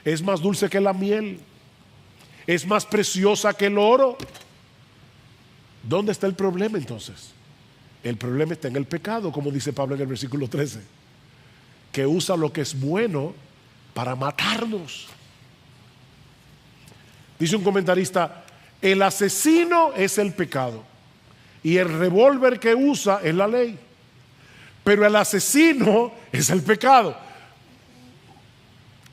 Es más dulce que la miel. Es más preciosa que el oro. ¿Dónde está el problema entonces? El problema está en el pecado, como dice Pablo en el versículo 13, que usa lo que es bueno para matarnos. Dice un comentarista, el asesino es el pecado y el revólver que usa es la ley, pero el asesino es el pecado.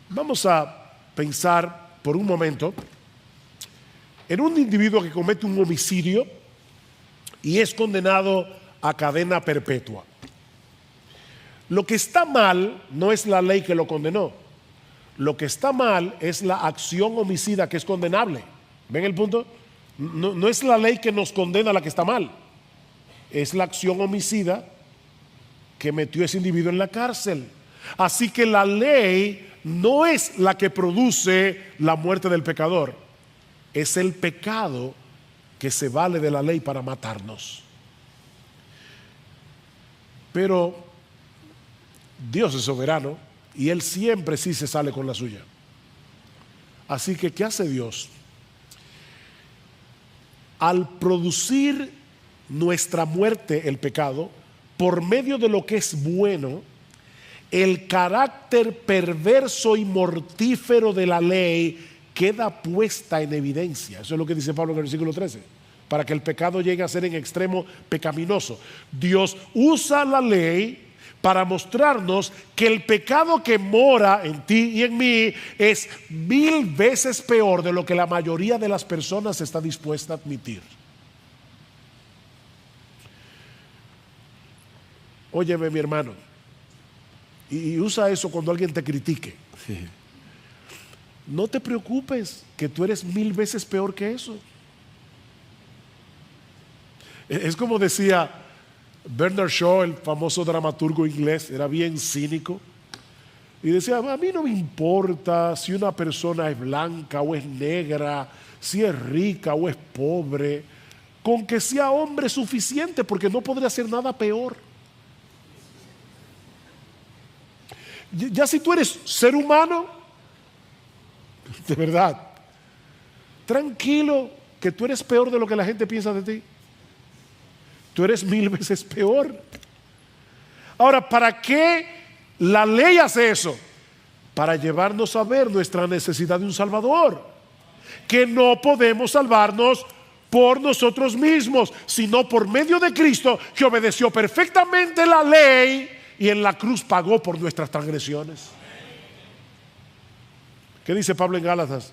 Vamos a pensar por un momento en un individuo que comete un homicidio y es condenado a cadena perpetua. Lo que está mal no es la ley que lo condenó. Lo que está mal es la acción homicida que es condenable. ¿Ven el punto? No es la ley que nos condena la que está mal. Es la acción homicida que metió a ese individuo en la cárcel. Así que la ley no es la que produce la muerte del pecador. Es el pecado que se vale de la ley para matarnos. Pero Dios es soberano y Él siempre sí se sale con la suya. Así que, ¿qué hace Dios? Al producir nuestra muerte, el pecado, por medio de lo que es bueno, el carácter perverso y mortífero de la ley queda puesta en evidencia. Eso es lo que dice Pablo en el versículo 13. Para que el pecado llegue a ser en extremo pecaminoso. Dios usa la ley para mostrarnos que el pecado que mora en ti y en mí es 1000 veces peor de lo que la mayoría de las personas está dispuesta a admitir. Óyeme, mi hermano, y usa eso cuando alguien te critique. No te preocupes, que tú eres 1000 veces peor que eso. Es como decía Bernard Shaw, el famoso dramaturgo inglés, era bien cínico y decía, a mí no me importa si una persona es blanca o es negra, si es rica o es pobre, con que sea hombre suficiente, porque no podría hacer nada peor. Ya si tú eres ser humano, de verdad, tranquilo, que tú eres peor de lo que la gente piensa de ti. Tú eres 1000 veces peor. Ahora, ¿para qué la ley hace eso? Para llevarnos a ver nuestra necesidad de un Salvador. Que no podemos salvarnos por nosotros mismos, sino por medio de Cristo, que obedeció perfectamente la ley y en la cruz pagó por nuestras transgresiones. ¿Qué dice Pablo en Gálatas?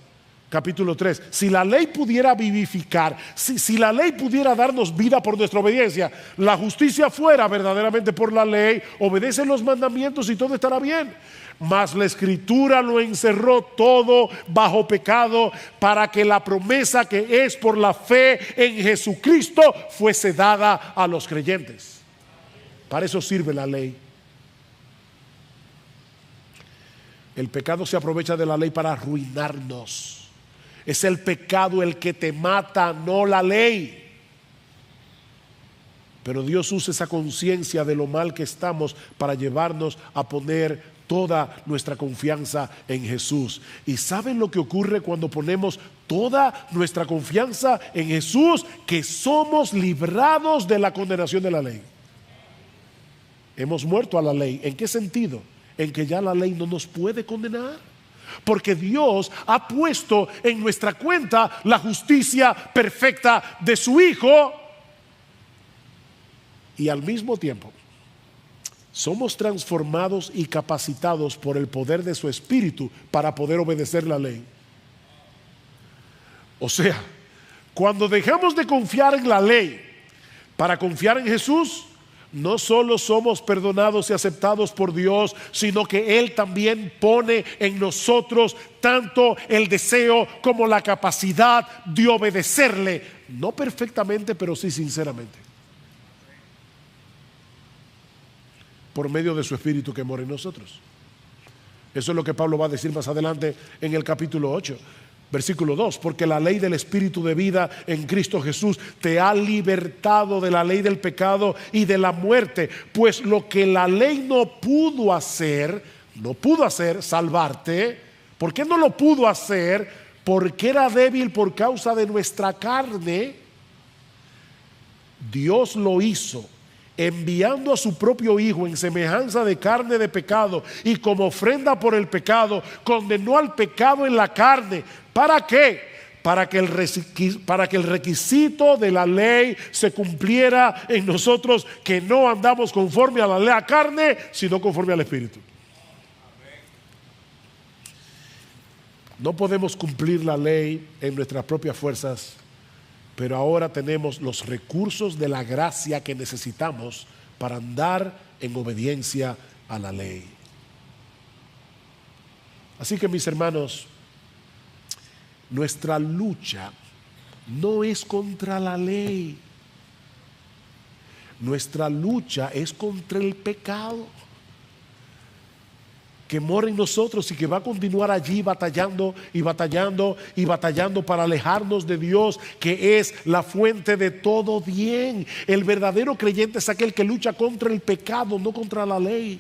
Capítulo 3, si la ley pudiera vivificar, si la ley pudiera darnos vida por nuestra obediencia, la justicia fuera verdaderamente por la ley, obedecen los mandamientos y todo estará bien. Mas la Escritura lo encerró todo bajo pecado, para que la promesa que es por la fe en Jesucristo fuese dada a los creyentes. Para eso sirve la ley. El pecado se aprovecha de la ley para arruinarnos. Es el pecado el que te mata, no la ley. Pero Dios usa esa conciencia de lo mal que estamos para llevarnos a poner toda nuestra confianza en Jesús. ¿Y saben lo que ocurre cuando ponemos toda nuestra confianza en Jesús? Que somos librados de la condenación de la ley. Hemos muerto a la ley. ¿En qué sentido? En que ya la ley no nos puede condenar. Porque Dios ha puesto en nuestra cuenta la justicia perfecta de su Hijo. Y al mismo tiempo somos transformados y capacitados por el poder de su Espíritu para poder obedecer la ley. O sea, cuando dejamos de confiar en la ley para confiar en Jesús, no solo somos perdonados y aceptados por Dios, sino que Él también pone en nosotros tanto el deseo como la capacidad de obedecerle, no perfectamente, pero sí sinceramente, por medio de su Espíritu que mora en nosotros. Eso es lo que Pablo va a decir más adelante en el capítulo 8. Versículo 2, porque la ley del Espíritu de vida en Cristo Jesús te ha libertado de la ley del pecado y de la muerte, pues lo que la ley no pudo hacer, salvarte. ¿Por qué no lo pudo hacer? Porque era débil por causa de nuestra carne. Dios lo hizo, enviando a su propio Hijo en semejanza de carne de pecado, y como ofrenda por el pecado, condenó al pecado en la carne. ¿Para qué? Para que el requisito de la ley se cumpliera en nosotros, que no andamos conforme a la ley, a carne, sino conforme al Espíritu. No podemos cumplir la ley en nuestras propias fuerzas, pero ahora tenemos los recursos de la gracia que necesitamos para andar en obediencia a la ley. Así que, mis hermanos, nuestra lucha no es contra la ley. Nuestra lucha es contra el pecado que mora en nosotros y que va a continuar allí batallando y batallando y batallando para alejarnos de Dios, que es la fuente de todo bien. El verdadero creyente es aquel que lucha contra el pecado, no contra la ley.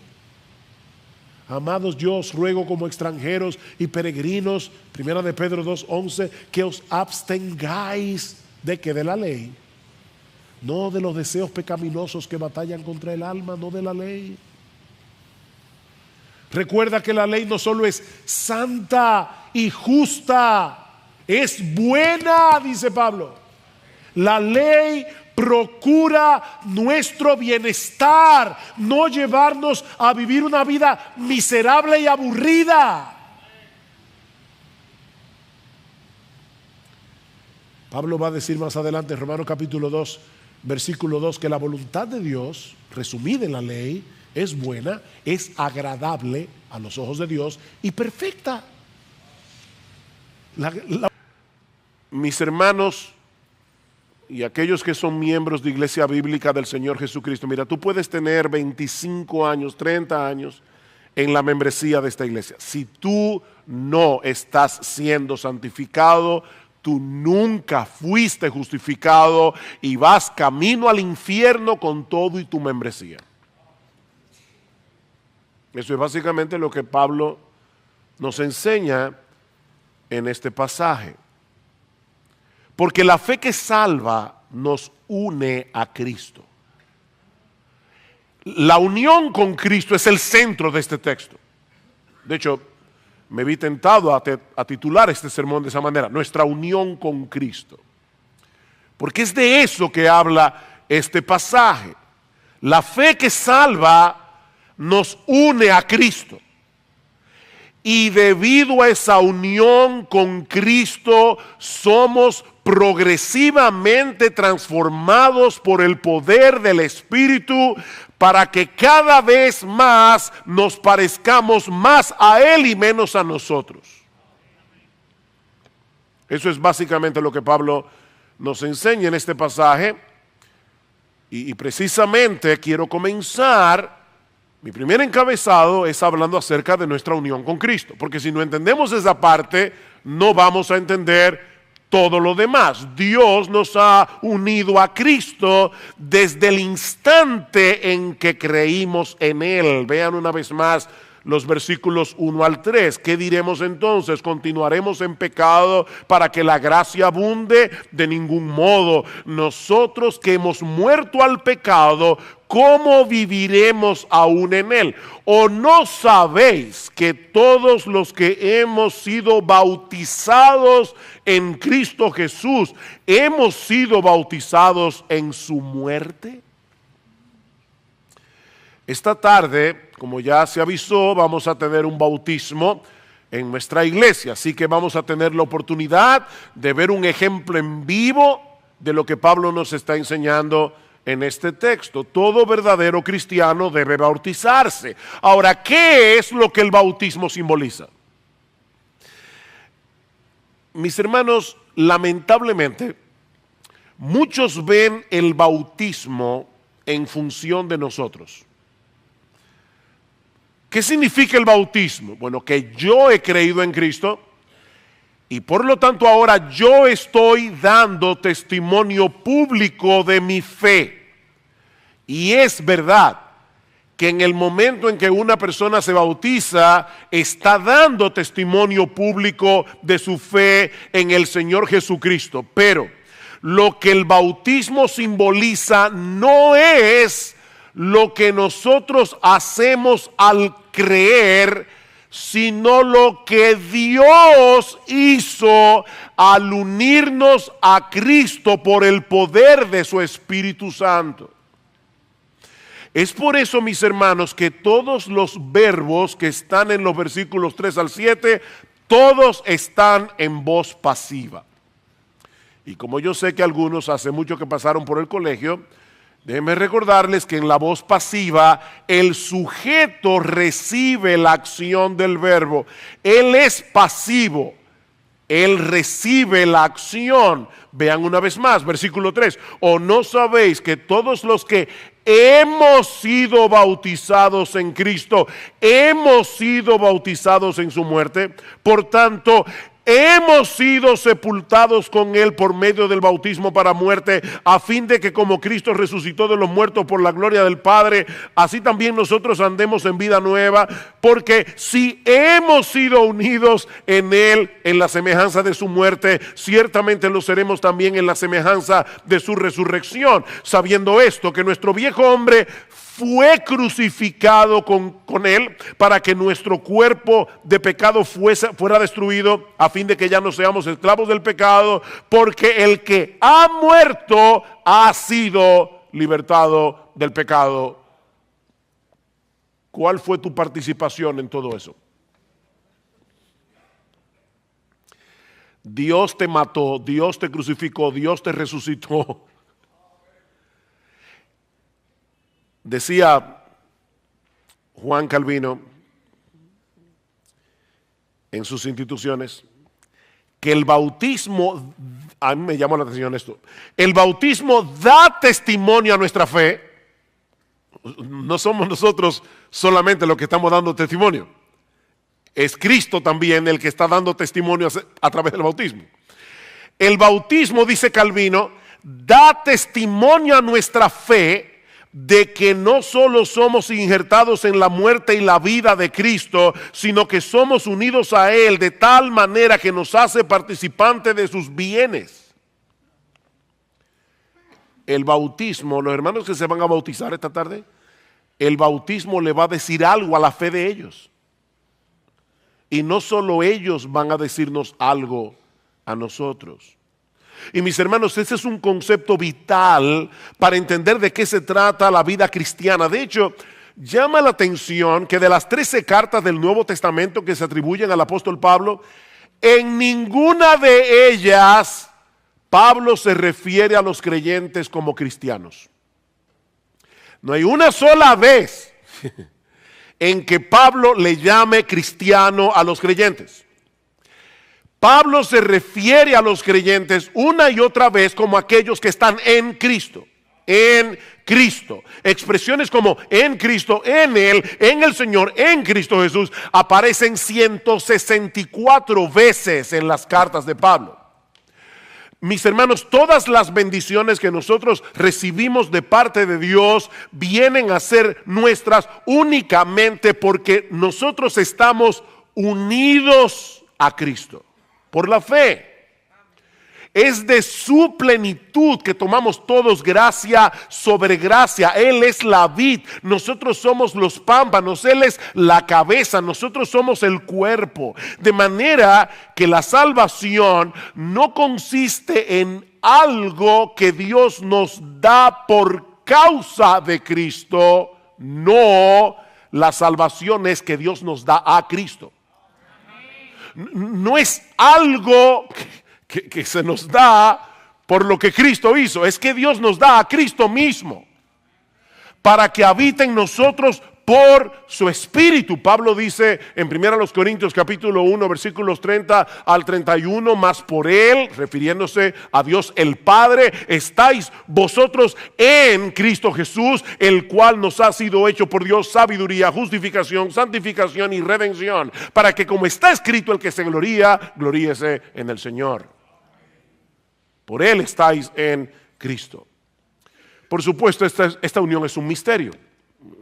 Amados, yo os ruego como extranjeros y peregrinos, 1 de Pedro 2:11, que os abstengáis de que de la ley, no de los deseos pecaminosos que batallan contra el alma, no de la ley. Recuerda que la ley no solo es santa y justa, es buena, dice Pablo. La ley procura nuestro bienestar, no llevarnos a vivir una vida miserable y aburrida. Pablo va a decir más adelante en Romanos capítulo 2, versículo 2, que la voluntad de Dios, resumida en la ley, es buena, es agradable a los ojos de Dios y perfecta. Mis hermanos y aquellos que son miembros de Iglesia Bíblica del Señor Jesucristo, mira, tú puedes tener 25 años, 30 años en la membresía de esta iglesia. Si tú no estás siendo santificado, tú nunca fuiste justificado y vas camino al infierno con todo y tu membresía. Eso es básicamente lo que Pablo nos enseña en este pasaje. Porque la fe que salva nos une a Cristo. La unión con Cristo es el centro de este texto. De hecho, me vi tentado a titular este sermón de esa manera: nuestra unión con Cristo. Porque es de eso que habla este pasaje. La fe que salva nos une a Cristo. Y debido a esa unión con Cristo, somos progresivamente transformados por el poder del Espíritu para que cada vez más nos parezcamos más a Él y menos a nosotros. Eso es básicamente lo que Pablo nos enseña en este pasaje. Y precisamente quiero comenzar. Mi primer encabezado es hablando acerca de nuestra unión con Cristo, porque si no entendemos esa parte, no vamos a entender todo lo demás. Dios nos ha unido a Cristo desde el instante en que creímos en Él. Vean una vez más los versículos 1 al 3. ¿Qué diremos entonces? ¿Continuaremos en pecado para que la gracia abunde? De ningún modo. Nosotros que hemos muerto al pecado, ¿cómo viviremos aún en él? ¿O no sabéis que todos los que hemos sido bautizados en Cristo Jesús, hemos sido bautizados en su muerte? Esta tarde, como ya se avisó, vamos a tener un bautismo en nuestra iglesia, así que vamos a tener la oportunidad de ver un ejemplo en vivo de lo que Pablo nos está enseñando en este texto. Todo verdadero cristiano debe bautizarse. Ahora, ¿qué es lo que el bautismo simboliza? Mis hermanos, lamentablemente, muchos ven el bautismo en función de nosotros. ¿Qué significa el bautismo? Bueno, que yo he creído en Cristo y por lo tanto ahora yo estoy dando testimonio público de mi fe. Y es verdad que en el momento en que una persona se bautiza, está dando testimonio público de su fe en el Señor Jesucristo. Pero lo que el bautismo simboliza no es lo que nosotros hacemos al creer, sino lo que Dios hizo al unirnos a Cristo por el poder de su Espíritu Santo. Es por eso, mis hermanos, que todos los verbos que están en los versículos 3 al 7, todos están en voz pasiva. Y como yo sé que algunos hace mucho que pasaron por el colegio, déjenme recordarles que en la voz pasiva el sujeto recibe la acción del verbo. Él es pasivo, él recibe la acción. Vean una vez más, versículo 3. ¿O no sabéis que todos los que hemos sido bautizados en Cristo, hemos sido bautizados en su muerte? Por tanto, hemos sido sepultados con Él por medio del bautismo para muerte, a fin de que como Cristo resucitó de los muertos por la gloria del Padre, así también nosotros andemos en vida nueva. Porque si hemos sido unidos en Él, en la semejanza de su muerte, ciertamente lo seremos también en la semejanza de su resurrección. Sabiendo esto, que nuestro viejo hombre fue crucificado con Él para que nuestro cuerpo de pecado fuera destruido, a fin de que ya no seamos esclavos del pecado, porque el que ha muerto ha sido libertado del pecado. ¿Cuál fue tu participación en todo eso? Dios te mató, Dios te crucificó, Dios te resucitó. Decía Juan Calvino en sus instituciones que el bautismo, a mí me llamó la atención esto, el bautismo da testimonio a nuestra fe. No somos nosotros solamente los que estamos dando testimonio, es Cristo también el que está dando testimonio a través del bautismo. El bautismo, dice Calvino, da testimonio a nuestra fe de que no solo somos injertados en la muerte y la vida de Cristo, sino que somos unidos a Él de tal manera que nos hace participantes de sus bienes. el bautismo, los hermanos que se van a bautizar esta tarde, el bautismo le va a decir algo a la fe de ellos. Y no solo ellos van a decirnos algo a nosotros. Y mis hermanos, ese es un concepto vital para entender de qué se trata la vida cristiana. De hecho, llama la atención que de las 13 cartas del Nuevo Testamento que se atribuyen al apóstol Pablo, en ninguna de ellas Pablo se refiere a los creyentes como cristianos. No hay una sola vez en que Pablo le llame cristiano a los creyentes. Pablo se refiere a los creyentes una y otra vez como aquellos que están en Cristo. En Cristo. Expresiones como en Cristo, en Él, en el Señor, en Cristo Jesús aparecen 164 veces en las cartas de Pablo. Mis hermanos, todas las bendiciones que nosotros recibimos de parte de Dios vienen a ser nuestras únicamente porque nosotros estamos unidos a Cristo por la fe. Es de su plenitud que tomamos todos gracia sobre gracia. Él es la vid, nosotros somos los pámpanos, Él es la cabeza, nosotros somos el cuerpo. De manera que la salvación no consiste en algo que Dios nos da por causa de Cristo. No, la salvación es que Dios nos da a Cristo. No es algo que se nos da por lo que Cristo hizo, es que Dios nos da a Cristo mismo para que habite en nosotros por su Espíritu. Pablo dice en 1 Corintios capítulo 1 versículos 30 al 31, mas por Él, refiriéndose a Dios el Padre, estáis vosotros en Cristo Jesús, el cual nos ha sido hecho por Dios sabiduría, justificación, santificación y redención, para que como está escrito, el que se gloría, gloríese en el Señor. Por Él estáis en Cristo. Por supuesto, esta unión es un misterio.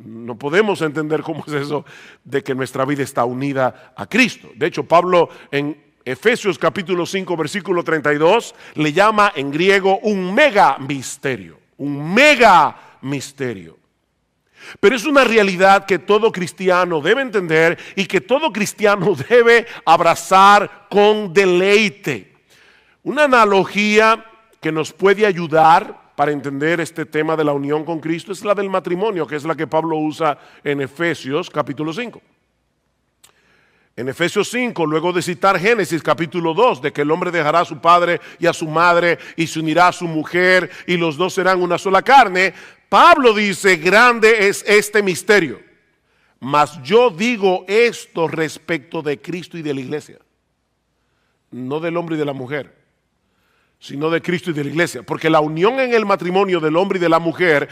No podemos entender cómo es eso de que nuestra vida está unida a Cristo. De hecho, Pablo en Efesios capítulo 5 versículo 32 le llama en griego un mega misterio. Un mega misterio. Pero es una realidad que todo cristiano debe entender y que todo cristiano debe abrazar con deleite. Una analogía que nos puede ayudar para entender este tema de la unión con Cristo es la del matrimonio, que es la que Pablo usa en Efesios capítulo 5. En Efesios 5, luego de citar Génesis capítulo 2, de que el hombre dejará a su padre y a su madre y se unirá a su mujer y los dos serán una sola carne, Pablo dice, grande es este misterio, mas yo digo esto respecto de Cristo y de la iglesia, no del hombre y de la mujer, sino de Cristo y de la iglesia, porque la unión en el matrimonio del hombre y de la mujer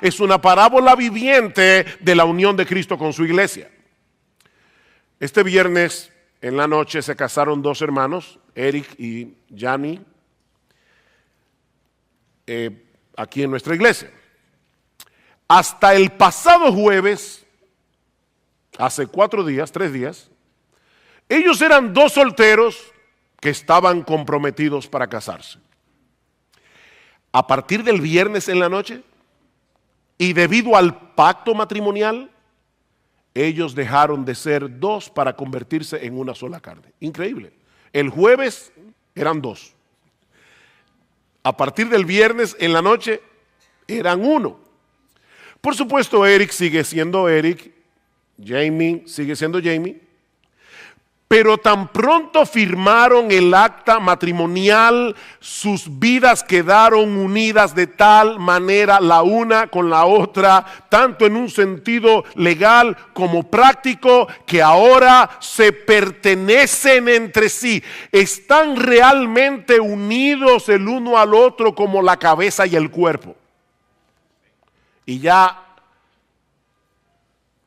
es una parábola viviente de la unión de Cristo con su iglesia. Este viernes en la noche se casaron dos hermanos, Eric y Yanni, aquí en nuestra iglesia. Hasta el pasado jueves, hace 3 días, ellos eran dos solteros que estaban comprometidos para casarse. A partir del viernes en la noche, y debido al pacto matrimonial, ellos dejaron de ser dos para convertirse en una sola carne. Increíble. El jueves eran dos. A partir del viernes en la noche, eran uno. Por supuesto, Eric sigue siendo Eric, Jamie sigue siendo Jamie, pero tan pronto firmaron el acta matrimonial, sus vidas quedaron unidas de tal manera la una con la otra, tanto en un sentido legal como práctico, que ahora se pertenecen entre sí. Están realmente unidos el uno al otro como la cabeza y el cuerpo. Y ya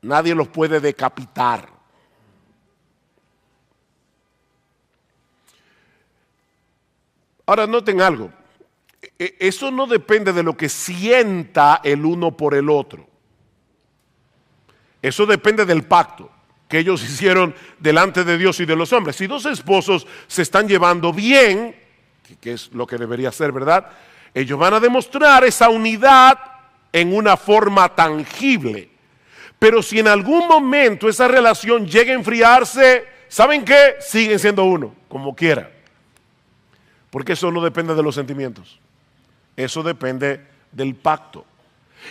nadie los puede decapitar. Ahora noten algo, eso no depende de lo que sienta el uno por el otro. Eso depende del pacto que ellos hicieron delante de Dios y de los hombres. Si dos esposos se están llevando bien, que es lo que debería ser, ¿verdad? Ellos van a demostrar esa unidad en una forma tangible. Pero si en algún momento esa relación llega a enfriarse, ¿saben qué? Siguen siendo uno, como quiera. Porque eso no depende de los sentimientos. Eso depende del pacto.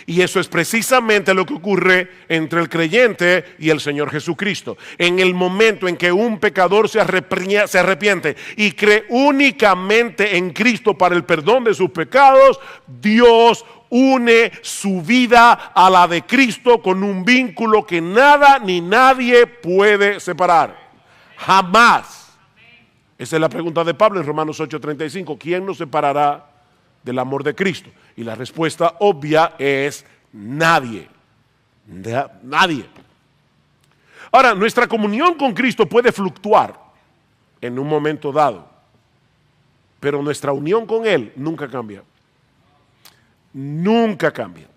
Y eso es precisamente lo que ocurre entre el creyente y el Señor Jesucristo. En el momento en que un pecador se arrepiente y cree únicamente en Cristo para el perdón de sus pecados, Dios une su vida a la de Cristo con un vínculo que nada ni nadie puede separar. Jamás. Esa es la pregunta de Pablo en Romanos 8:35. ¿Quién nos separará del amor de Cristo? Y la respuesta obvia es nadie. Nadie. Ahora, nuestra comunión con Cristo puede fluctuar en un momento dado, pero nuestra unión con Él nunca cambia. Nunca cambia.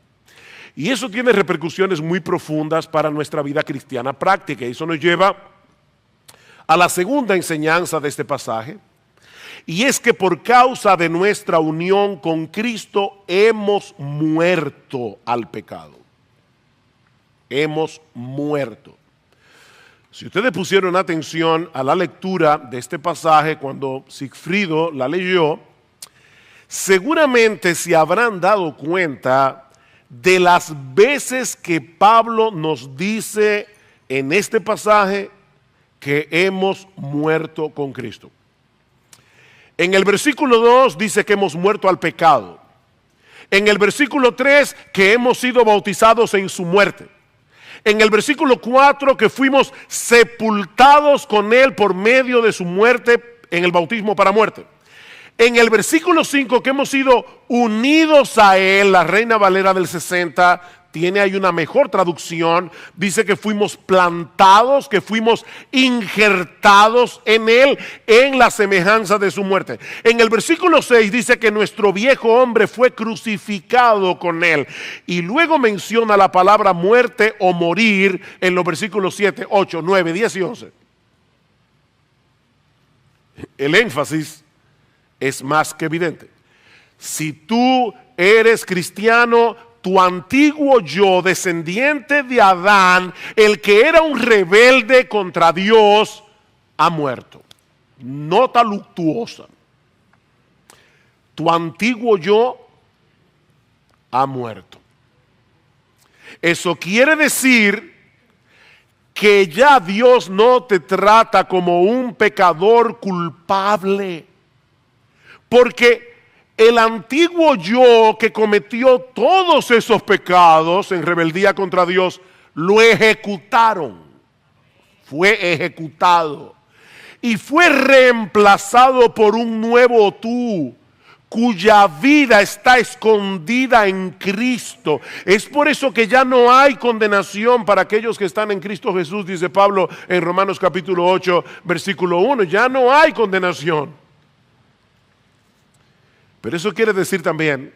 Y eso tiene repercusiones muy profundas para nuestra vida cristiana práctica. Y eso nos lleva a la segunda enseñanza de este pasaje. Y es que por causa de nuestra unión con Cristo hemos muerto al pecado. Hemos muerto. Si ustedes pusieron atención a la lectura de este pasaje cuando Sigfrido la leyó, seguramente se habrán dado cuenta de las veces que Pablo nos dice en este pasaje que hemos muerto con Cristo. En el versículo 2 dice que hemos muerto al pecado. En el versículo 3 que hemos sido bautizados en su muerte. En el versículo 4 que fuimos sepultados con él por medio de su muerte en el bautismo para muerte. En el versículo 5 que hemos sido unidos a él, la Reina Valera del 60 tiene ahí una mejor traducción, dice que fuimos plantados, que fuimos injertados en él, en la semejanza de su muerte. En el versículo 6 dice que nuestro viejo hombre fue crucificado con él. Y luego menciona la palabra muerte o morir en los versículos 7, 8, 9, 10 y 11. El énfasis es más que evidente. Si tú eres cristiano, tu antiguo yo, descendiente de Adán, el que era un rebelde contra Dios, ha muerto. Nota luctuosa. Tu antiguo yo ha muerto. Eso quiere decir que ya Dios no te trata como un pecador culpable. Porque el antiguo yo que cometió todos esos pecados en rebeldía contra Dios, lo ejecutaron. Fue ejecutado. Y fue reemplazado por un nuevo tú, cuya vida está escondida en Cristo. Es por eso que ya no hay condenación para aquellos que están en Cristo Jesús, dice Pablo en Romanos capítulo 8, versículo 1. Ya no hay condenación. Pero eso quiere decir también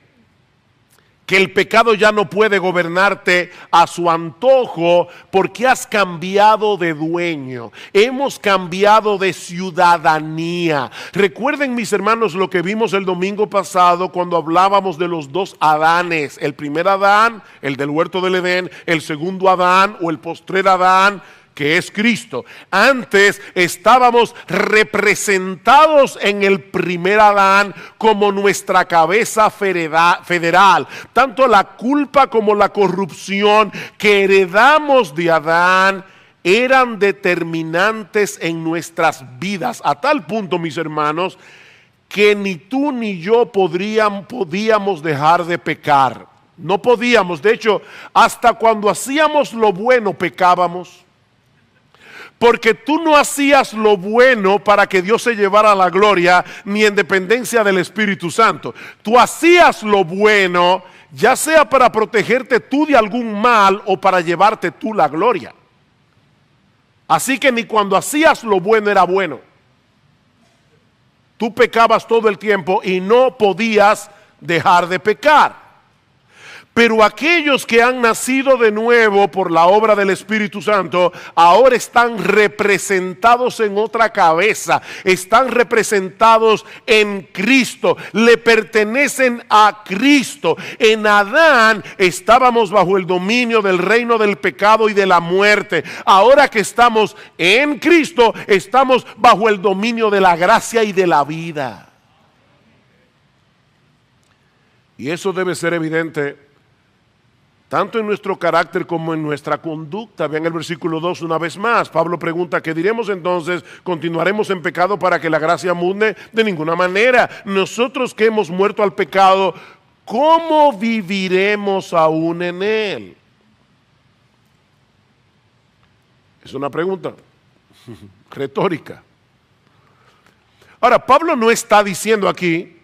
que el pecado ya no puede gobernarte a su antojo porque has cambiado de dueño. Hemos cambiado de ciudadanía. Recuerden, mis hermanos, lo que vimos el domingo pasado cuando hablábamos de los dos Adanes. El primer Adán, el del huerto del Edén, el segundo Adán o el postrer Adán, que es Cristo. Antes estábamos representados en el primer Adán como nuestra cabeza federal. Tanto la culpa como la corrupción que heredamos de Adán eran determinantes en nuestras vidas. A tal punto, mis hermanos, que ni tú ni yo podíamos dejar de pecar. No podíamos. De hecho, hasta cuando hacíamos lo bueno pecábamos. Porque tú no hacías lo bueno para que Dios se llevara la gloria, ni en dependencia del Espíritu Santo. Tú hacías lo bueno, ya sea para protegerte tú de algún mal o para llevarte tú la gloria. Así que ni cuando hacías lo bueno era bueno. Tú pecabas todo el tiempo y no podías dejar de pecar. Pero aquellos que han nacido de nuevo por la obra del Espíritu Santo, ahora están representados en otra cabeza, están representados en Cristo, le pertenecen a Cristo. En Adán estábamos bajo el dominio del reino del pecado y de la muerte. Ahora que estamos en Cristo, estamos bajo el dominio de la gracia y de la vida. Y eso debe ser evidente tanto en nuestro carácter como en nuestra conducta. Vean el versículo 2 una vez más. Pablo pregunta, ¿qué diremos entonces? ¿Continuaremos en pecado para que la gracia abunde? De ninguna manera. Nosotros que hemos muerto al pecado, ¿cómo viviremos aún en él? Es una pregunta retórica. Ahora, Pablo no está diciendo aquí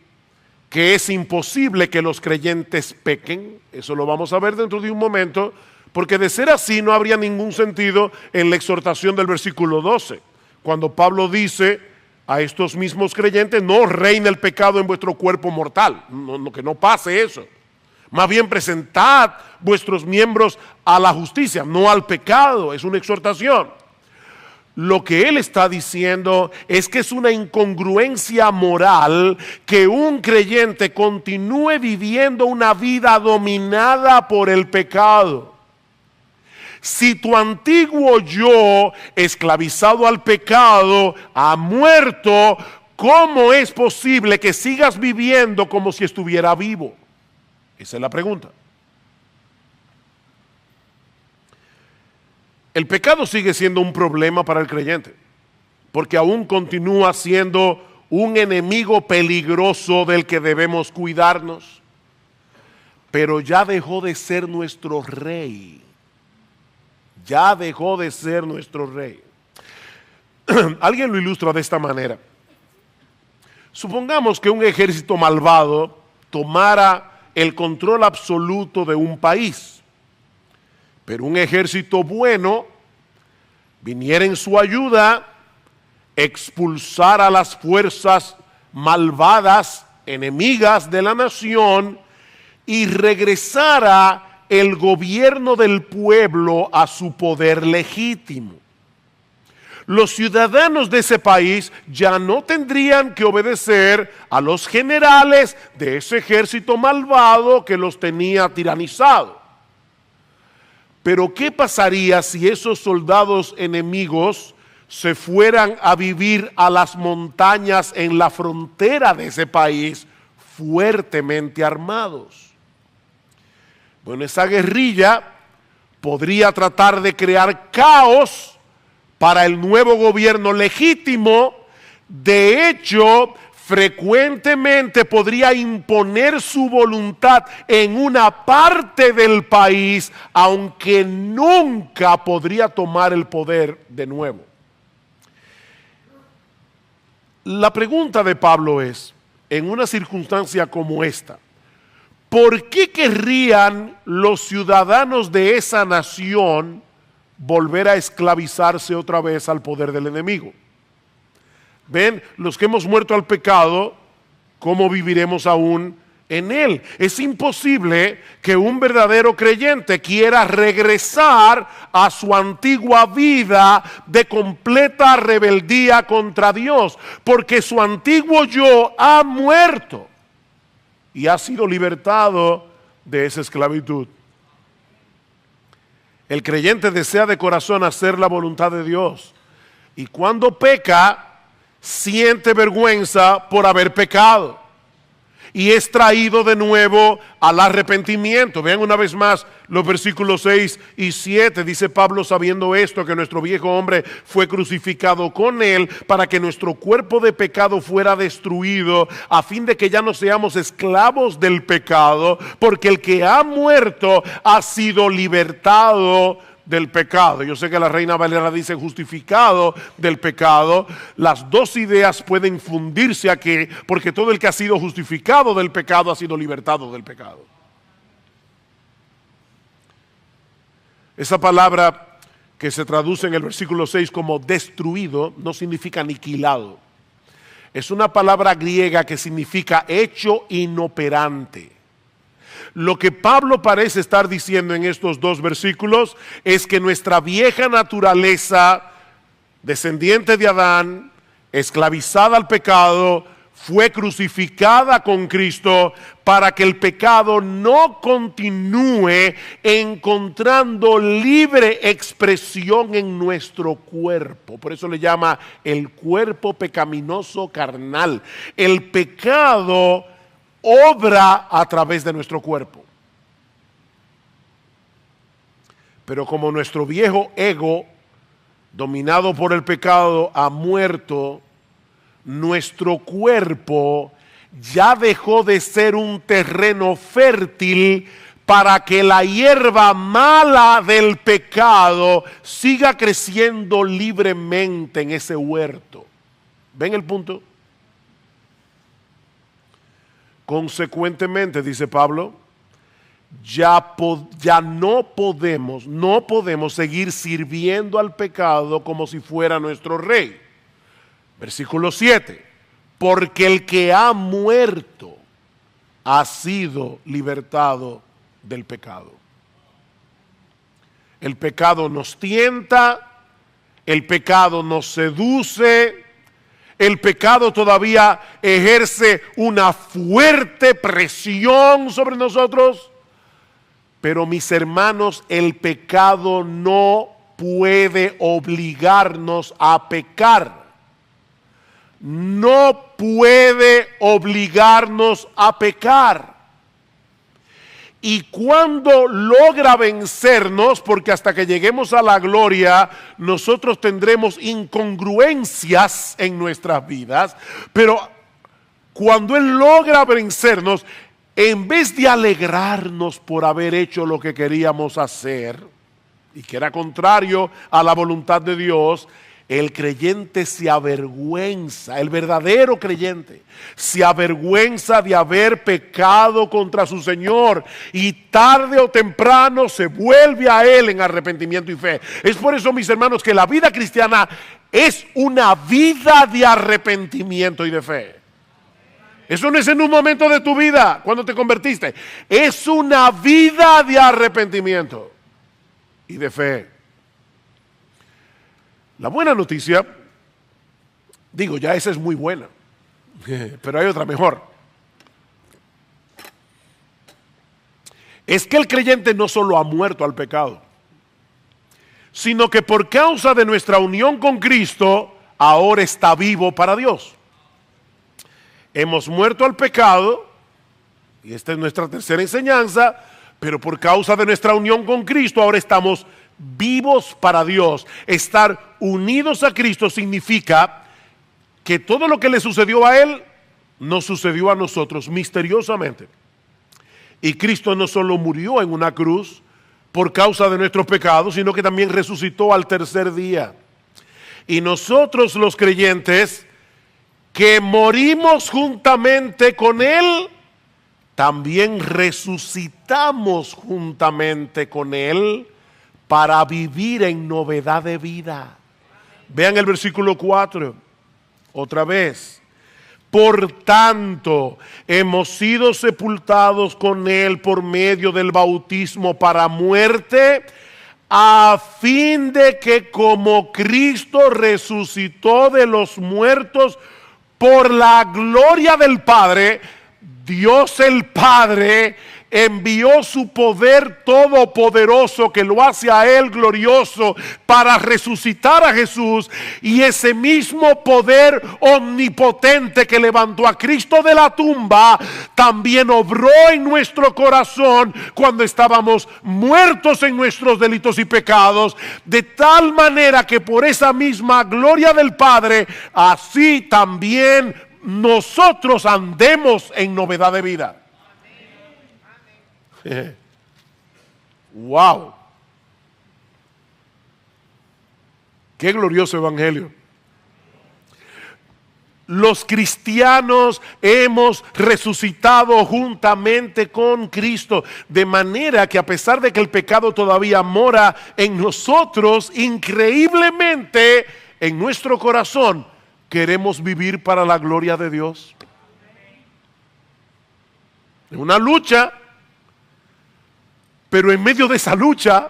que es imposible que los creyentes pequen. Eso lo vamos a ver dentro de un momento, porque de ser así no habría ningún sentido en la exhortación del versículo 12, cuando Pablo dice a estos mismos creyentes, no reine el pecado en vuestro cuerpo mortal, que no pase eso. Más bien presentad vuestros miembros a la justicia, no al pecado. Es una exhortación. Lo que él está diciendo es que es una incongruencia moral que un creyente continúe viviendo una vida dominada por el pecado. Si tu antiguo yo, esclavizado al pecado, ha muerto, ¿cómo es posible que sigas viviendo como si estuviera vivo? Esa es la pregunta. El pecado sigue siendo un problema para el creyente, porque aún continúa siendo un enemigo peligroso del que debemos cuidarnos, pero ya dejó de ser nuestro rey. Ya dejó de ser nuestro rey. Alguien lo ilustra de esta manera. Supongamos que un ejército malvado tomara el control absoluto de un país, pero un ejército bueno viniera en su ayuda, expulsara a las fuerzas malvadas, enemigas de la nación, y regresara el gobierno del pueblo a su poder legítimo. Los ciudadanos de ese país ya no tendrían que obedecer a los generales de ese ejército malvado que los tenía tiranizados. Pero ¿qué pasaría si esos soldados enemigos se fueran a vivir a las montañas en la frontera de ese país fuertemente armados? Bueno, esa guerrilla podría tratar de crear caos para el nuevo gobierno legítimo. De hecho, frecuentemente podría imponer su voluntad en una parte del país, aunque nunca podría tomar el poder de nuevo. La pregunta de Pablo es, en una circunstancia como esta, ¿por qué querrían los ciudadanos de esa nación volver a esclavizarse otra vez al poder del enemigo? Ven, los que hemos muerto al pecado, ¿cómo viviremos aún en él? Es imposible que un verdadero creyente quiera regresar a su antigua vida de completa rebeldía contra Dios, porque su antiguo yo ha muerto y ha sido libertado de esa esclavitud. El creyente desea de corazón hacer la voluntad de Dios, y cuando peca, siente vergüenza por haber pecado y es traído de nuevo al arrepentimiento. Vean una vez más los versículos 6 y 7. Dice Pablo, sabiendo esto, que nuestro viejo hombre fue crucificado con él para que nuestro cuerpo de pecado fuera destruido, a fin de que ya no seamos esclavos del pecado, porque el que ha muerto ha sido libertado del pecado. Yo sé que la Reina Valera dice justificado del pecado. Las dos ideas pueden fundirse aquí, porque todo el que ha sido justificado del pecado ha sido libertado del pecado. Esa palabra que se traduce en el versículo 6 como destruido no significa aniquilado. Es una palabra griega que significa hecho inoperante. Lo que Pablo parece estar diciendo en estos dos versículos es que nuestra vieja naturaleza, descendiente de Adán, esclavizada al pecado, fue crucificada con Cristo para que el pecado no continúe encontrando libre expresión en nuestro cuerpo. Por eso le llama el cuerpo pecaminoso carnal. El pecado obra a través de nuestro cuerpo. Pero como nuestro viejo ego, dominado por el pecado, ha muerto, nuestro cuerpo ya dejó de ser un terreno fértil para que la hierba mala del pecado siga creciendo libremente en ese huerto. ¿Ven el punto? Consecuentemente, dice Pablo, ya no podemos seguir sirviendo al pecado como si fuera nuestro rey. Versículo 7, porque el que ha muerto ha sido libertado del pecado. El pecado nos tienta, el pecado nos seduce, el pecado todavía ejerce una fuerte presión sobre nosotros, pero mis hermanos, el pecado no puede obligarnos a pecar. No puede obligarnos a pecar. Y cuando logra vencernos, porque hasta que lleguemos a la gloria, nosotros tendremos incongruencias en nuestras vidas, pero cuando Él logra vencernos, en vez de alegrarnos por haber hecho lo que queríamos hacer, y que era contrario a la voluntad de Dios, el creyente se avergüenza, el verdadero creyente se avergüenza de haber pecado contra su Señor y tarde o temprano se vuelve a Él en arrepentimiento y fe. Es por eso, mis hermanos, que la vida cristiana es una vida de arrepentimiento y de fe. Eso no es en un momento de tu vida cuando te convertiste, es una vida de arrepentimiento y de fe. La buena noticia, digo, ya esa es muy buena, pero hay otra mejor. Es que el creyente no solo ha muerto al pecado, sino que por causa de nuestra unión con Cristo, ahora está vivo para Dios. Hemos muerto al pecado, y esta es nuestra tercera enseñanza, pero por causa de nuestra unión con Cristo, ahora estamos vivos para Dios. Estar unidos a Cristo significa que todo lo que le sucedió a Él nos sucedió a nosotros misteriosamente. Y Cristo no solo murió en una cruz por causa de nuestros pecados, sino que también resucitó al tercer día. Y nosotros los creyentes que morimos juntamente con Él, también resucitamos juntamente con Él para vivir en novedad de vida. Vean el versículo 4, otra vez. Por tanto, hemos sido sepultados con Él por medio del bautismo para muerte, a fin de que como Cristo resucitó de los muertos por la gloria del Padre, Dios el Padre envió su poder todopoderoso que lo hace a Él glorioso para resucitar a Jesús, y ese mismo poder omnipotente que levantó a Cristo de la tumba también obró en nuestro corazón cuando estábamos muertos en nuestros delitos y pecados, de tal manera que por esa misma gloria del Padre así también nosotros andemos en novedad de vida. Wow, qué glorioso evangelio. Los cristianos hemos resucitado juntamente con Cristo, de manera que a pesar de que el pecado todavía mora en nosotros, increíblemente en nuestro corazón queremos vivir para la gloria de Dios. Es una lucha, Pero en medio de esa lucha,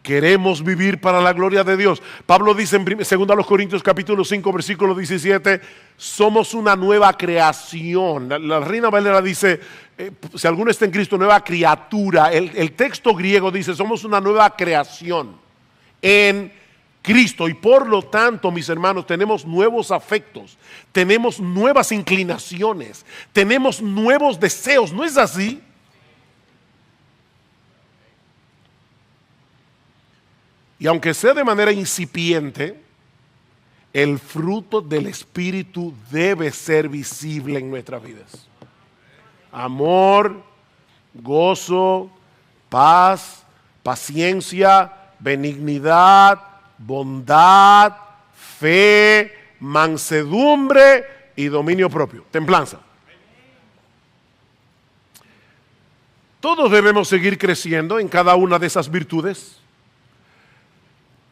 queremos vivir para la gloria de Dios. Pablo dice en 2 Corintios capítulo 5 versículo 17, somos una nueva creación. La Reina Valera dice, si alguno está en Cristo, nueva criatura. El texto griego dice, somos una nueva creación en Cristo. Y por lo tanto, mis hermanos, tenemos nuevos afectos, tenemos nuevas inclinaciones, tenemos nuevos deseos. ¿No es así? Y aunque sea de manera incipiente, el fruto del Espíritu debe ser visible en nuestras vidas. Amor, gozo, paz, paciencia, benignidad, bondad, fe, mansedumbre y dominio propio, templanza. Todos debemos seguir creciendo en cada una de esas virtudes.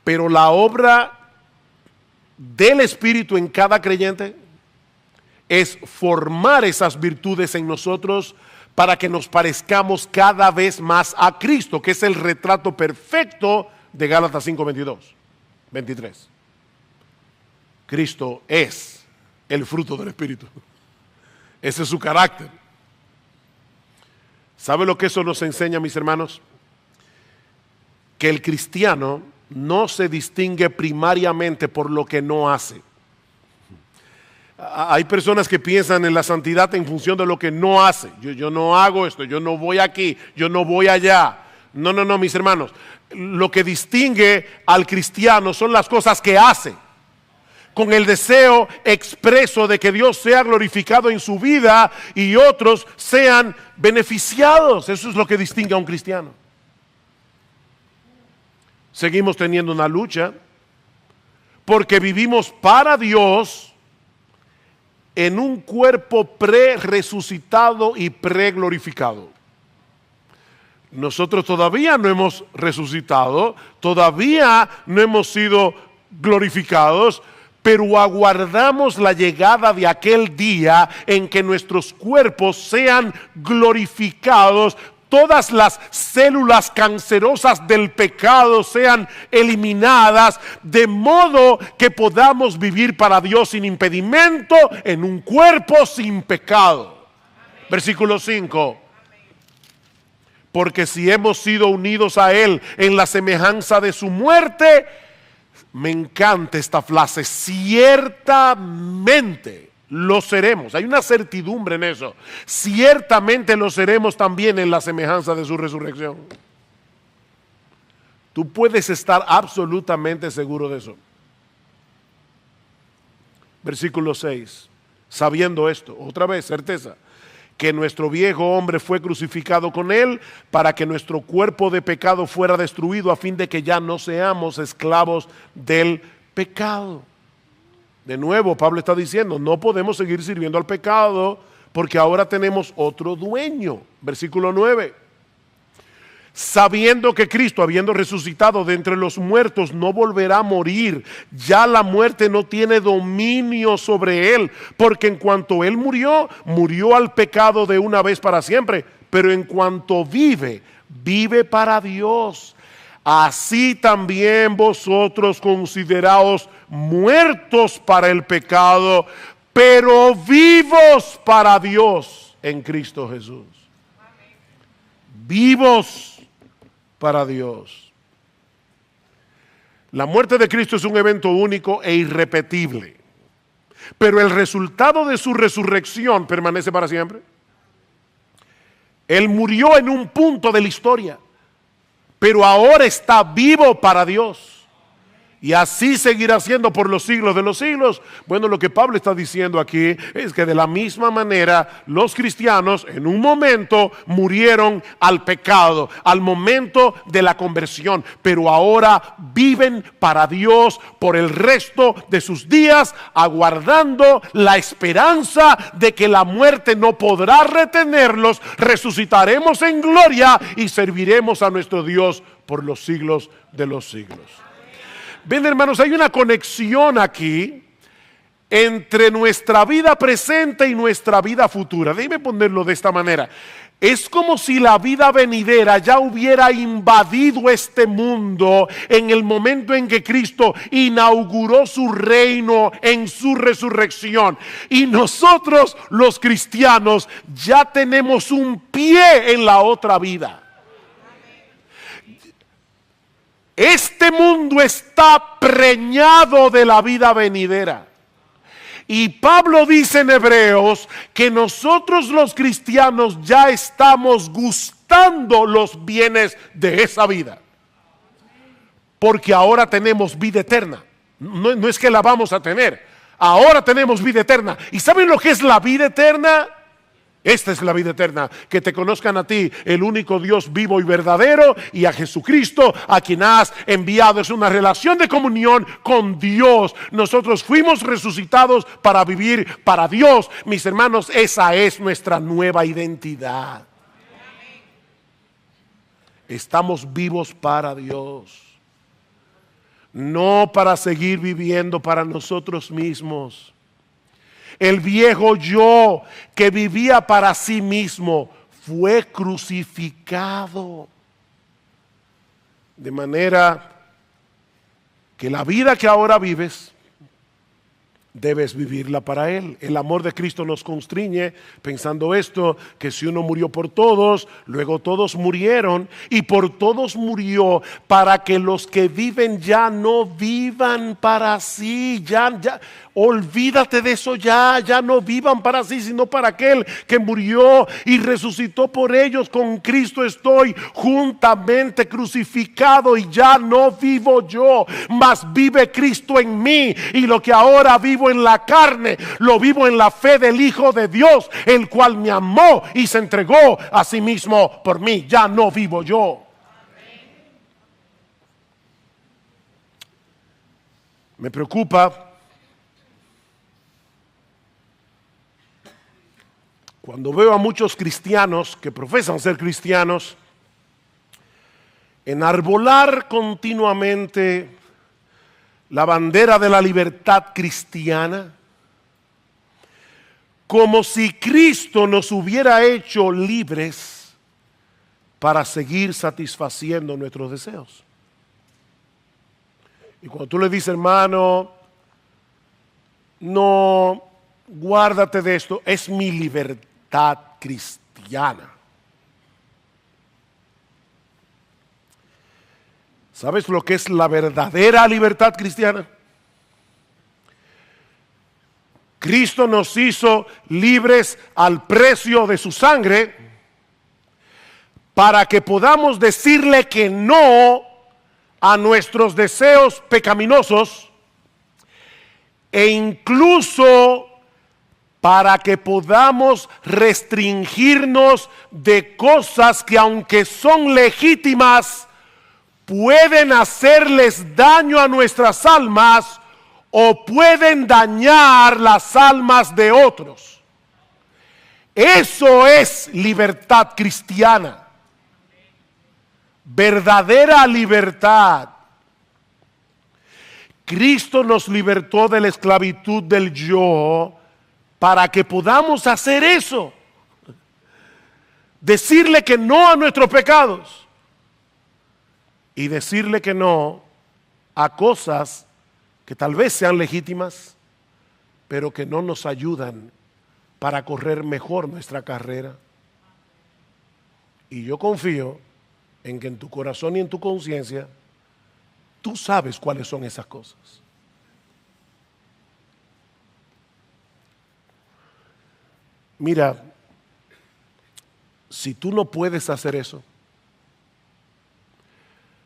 Pero la obra del Espíritu en cada creyente es formar esas virtudes en nosotros para que nos parezcamos cada vez más a Cristo, que es el retrato perfecto de Gálatas 5, 23. Cristo es el fruto del Espíritu. Ese es su carácter. ¿Sabe lo que eso nos enseña, mis hermanos? Que el cristiano no se distingue primariamente por lo que no hace. Hay personas que piensan en la santidad en función de lo que no hace. Yo no hago esto, yo no voy aquí, yo no voy allá. No, mis hermanos. Lo que distingue al cristiano son las cosas que hace, con el deseo expreso de que Dios sea glorificado en su vida y otros sean beneficiados. Eso es lo que distingue a un cristiano. Seguimos teniendo una lucha porque vivimos para Dios en un cuerpo pre-resucitado y pre-glorificado. Nosotros todavía no hemos resucitado, todavía no hemos sido glorificados, pero aguardamos la llegada de aquel día en que nuestros cuerpos sean glorificados, todas las células cancerosas del pecado sean eliminadas, de modo que podamos vivir para Dios sin impedimento en un cuerpo sin pecado. Amén. Versículo 5. Porque si hemos sido unidos a Él en la semejanza de su muerte, me encanta esta frase, ciertamente lo seremos. Hay una certidumbre en eso. Ciertamente lo seremos también en la semejanza de su resurrección. Tú puedes estar absolutamente seguro de eso. Versículo 6. Sabiendo esto, otra vez, certeza, que nuestro viejo hombre fue crucificado con él para que nuestro cuerpo de pecado fuera destruido a fin de que ya no seamos esclavos del pecado. De nuevo, Pablo está diciendo, no podemos seguir sirviendo al pecado porque ahora tenemos otro dueño. Versículo 9. Sabiendo que Cristo, habiendo resucitado de entre los muertos, no volverá a morir, ya la muerte no tiene dominio sobre él, porque en cuanto él murió, murió al pecado de una vez para siempre, pero en cuanto vive, vive para Dios. Así también vosotros consideraos muertos para el pecado, pero vivos para Dios en Cristo Jesús. Vivos para Dios. La muerte de Cristo es un evento único e irrepetible, pero el resultado de su resurrección permanece para siempre. Él murió en un punto de la historia, pero ahora está vivo para Dios. Y así seguirá siendo por los siglos de los siglos. Bueno, lo que Pablo está diciendo aquí es que de la misma manera los cristianos en un momento murieron al pecado, al momento de la conversión, pero ahora viven para Dios por el resto de sus días, aguardando la esperanza de que la muerte no podrá retenerlos. Resucitaremos en gloria y serviremos a nuestro Dios por los siglos de los siglos. Ven, hermanos, hay una conexión aquí entre nuestra vida presente y nuestra vida futura. Déjeme ponerlo de esta manera. Es como si la vida venidera ya hubiera invadido este mundo en el momento en que Cristo inauguró su reino en su resurrección. Y nosotros los cristianos ya tenemos un pie en la otra vida. Este mundo está preñado de la vida venidera. Y Pablo dice en Hebreos que nosotros los cristianos ya estamos gustando los bienes de esa vida. Porque ahora tenemos vida eterna. No es que la vamos a tener. Ahora tenemos vida eterna. ¿Y saben lo que es la vida eterna? Esta es la vida eterna, que te conozcan a ti, el único Dios vivo y verdadero, y a Jesucristo, a quien has enviado. Es una relación de comunión con Dios. Nosotros fuimos resucitados para vivir para Dios. Mis hermanos, esa es nuestra nueva identidad. Estamos vivos para Dios, no para seguir viviendo para nosotros mismos. El viejo yo que vivía para sí mismo fue crucificado. De manera que la vida que ahora vives, debes vivirla para Él. El amor de Cristo nos constriñe pensando esto, que si uno murió por todos, luego todos murieron, y por todos murió para que los que viven ya no vivan para sí. Ya, olvídate de eso ya no vivan para sí, sino para aquel que murió y resucitó por ellos. Con Cristo estoy juntamente crucificado y ya no vivo yo, mas vive Cristo en mí, y lo que ahora vivo en la carne, lo vivo en la fe del Hijo de Dios, el cual me amó y se entregó a sí mismo por mí. Ya no vivo yo. Me preocupa cuando veo a muchos cristianos que profesan ser cristianos enarbolar continuamente la bandera de la libertad cristiana, como si Cristo nos hubiera hecho libres para seguir satisfaciendo nuestros deseos. Y cuando tú le dices, hermano, no, guárdate de esto, es mi libertad cristiana. ¿Sabes lo que es la verdadera libertad cristiana? Cristo nos hizo libres al precio de su sangre para que podamos decirle que no a nuestros deseos pecaminosos, e incluso para que podamos restringirnos de cosas que, aunque son legítimas, pueden hacerles daño a nuestras almas o pueden dañar las almas de otros. Eso es libertad cristiana. Verdadera libertad. Cristo nos libertó de la esclavitud del yo para que podamos hacer eso. Decirle que no a nuestros pecados. Y decirle que no a cosas que tal vez sean legítimas, pero que no nos ayudan para correr mejor nuestra carrera. Y yo confío en que en tu corazón y en tu conciencia, tú sabes cuáles son esas cosas. Mira, si tú no puedes hacer eso,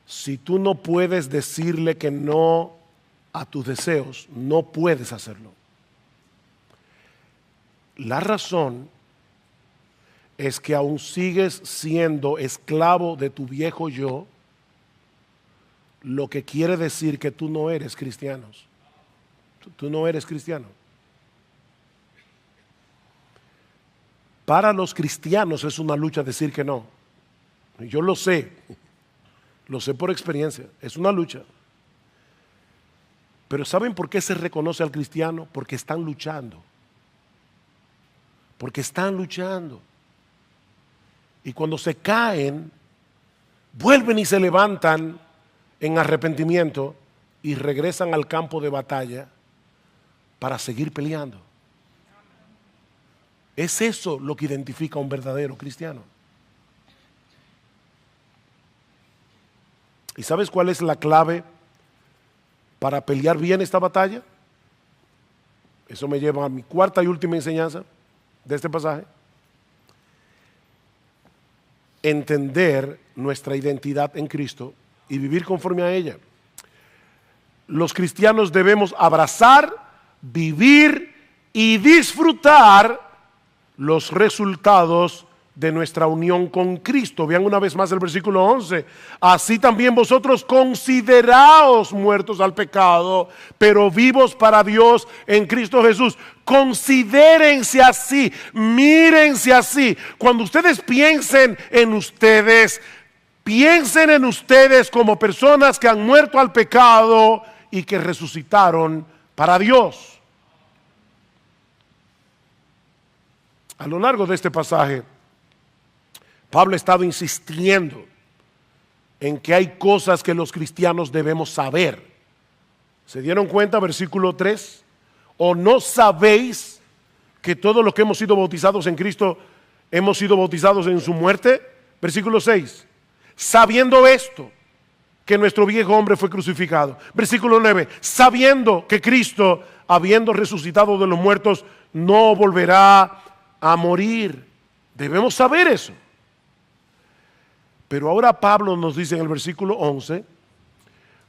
si tú no puedes decirle que no a tus deseos, no puedes hacerlo. La razón es que aún sigues siendo esclavo de tu viejo yo, lo que quiere decir que tú no eres cristiano. Tú no eres cristiano. Para los cristianos es una lucha decir que no. Yo lo sé por experiencia, es una lucha. Pero ¿saben por qué se reconoce al cristiano? Porque están luchando. Porque están luchando. Y cuando se caen, vuelven y se levantan en arrepentimiento y regresan al campo de batalla para seguir peleando. Es eso lo que identifica a un verdadero cristiano. ¿Y sabes cuál es la clave para pelear bien esta batalla? Eso me lleva a mi cuarta y última enseñanza de este pasaje. Entender nuestra identidad en Cristo y vivir conforme a ella. Los cristianos debemos abrazar, vivir y disfrutar los resultados de nuestra unión con Cristo. Vean una vez más el versículo 11. Así también vosotros consideraos muertos al pecado, pero vivos para Dios en Cristo Jesús. Considérense así, mírense así. Cuando ustedes piensen en ustedes como personas que han muerto al pecado y que resucitaron para Dios. A lo largo de este pasaje, Pablo ha estado insistiendo en que hay cosas que los cristianos debemos saber. ¿Se dieron cuenta? Versículo 3. ¿O no sabéis que todos los que hemos sido bautizados en Cristo hemos sido bautizados en su muerte? Versículo 6. Sabiendo esto, que nuestro viejo hombre fue crucificado. Versículo 9. Sabiendo que Cristo, habiendo resucitado de los muertos, no volverá a morir. Debemos saber eso. Pero ahora Pablo nos dice en el versículo 11,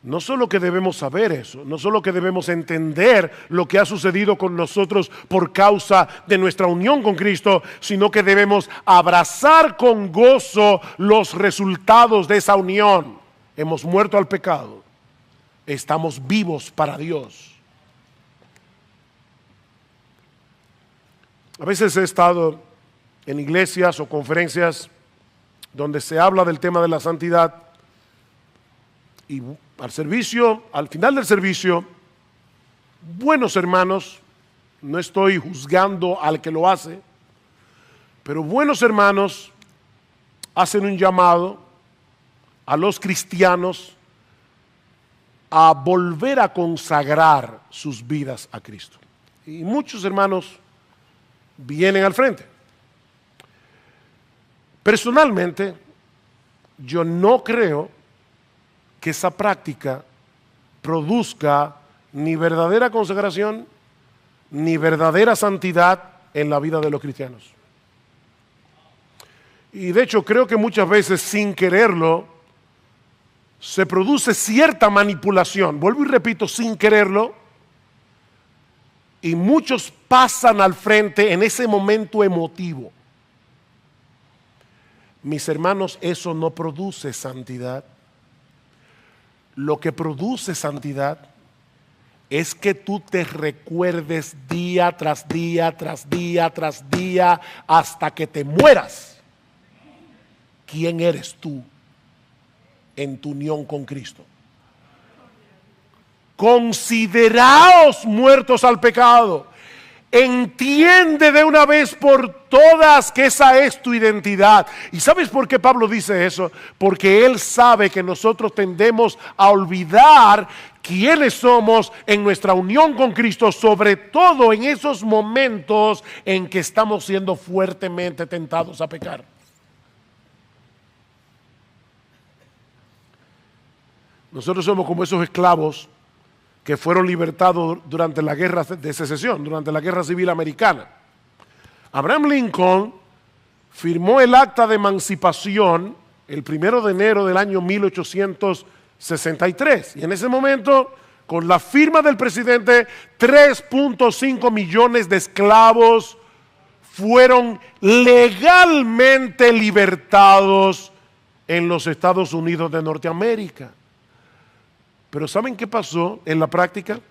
no solo que debemos saber eso, no solo que debemos entender lo que ha sucedido con nosotros por causa de nuestra unión con Cristo, sino que debemos abrazar con gozo los resultados de esa unión. Hemos muerto al pecado, estamos vivos para Dios. A veces he estado en iglesias o conferencias donde se habla del tema de la santidad y al final del servicio, buenos hermanos, no estoy juzgando al que lo hace, pero buenos hermanos hacen un llamado a los cristianos a volver a consagrar sus vidas a Cristo. Y muchos hermanos vienen al frente. Personalmente, yo no creo que esa práctica produzca ni verdadera consagración ni verdadera santidad en la vida de los cristianos. Y de hecho creo que muchas veces sin quererlo se produce cierta manipulación. Vuelvo y repito, sin quererlo. Y muchos pasan al frente en ese momento emotivo. Mis hermanos, eso no produce santidad. Lo que produce santidad es que tú te recuerdes día tras día, tras día, tras día, hasta que te mueras. ¿Quién eres tú en tu unión con Cristo? Consideraos muertos al pecado. Entiende de una vez por todas que esa es tu identidad. ¿Y sabes por qué Pablo dice eso? Porque él sabe que nosotros tendemos a olvidar quiénes somos en nuestra unión con Cristo, sobre todo en esos momentos en que estamos siendo fuertemente tentados a pecar. Nosotros somos como esos esclavos que fueron libertados durante la guerra de secesión, durante la guerra civil americana. Abraham Lincoln firmó el acta de emancipación el 1 de enero del año 1863. Y en ese momento, con la firma del presidente, 3.5 millones de esclavos fueron legalmente libertados en los Estados Unidos de Norteamérica. Pero ¿saben qué pasó en la práctica?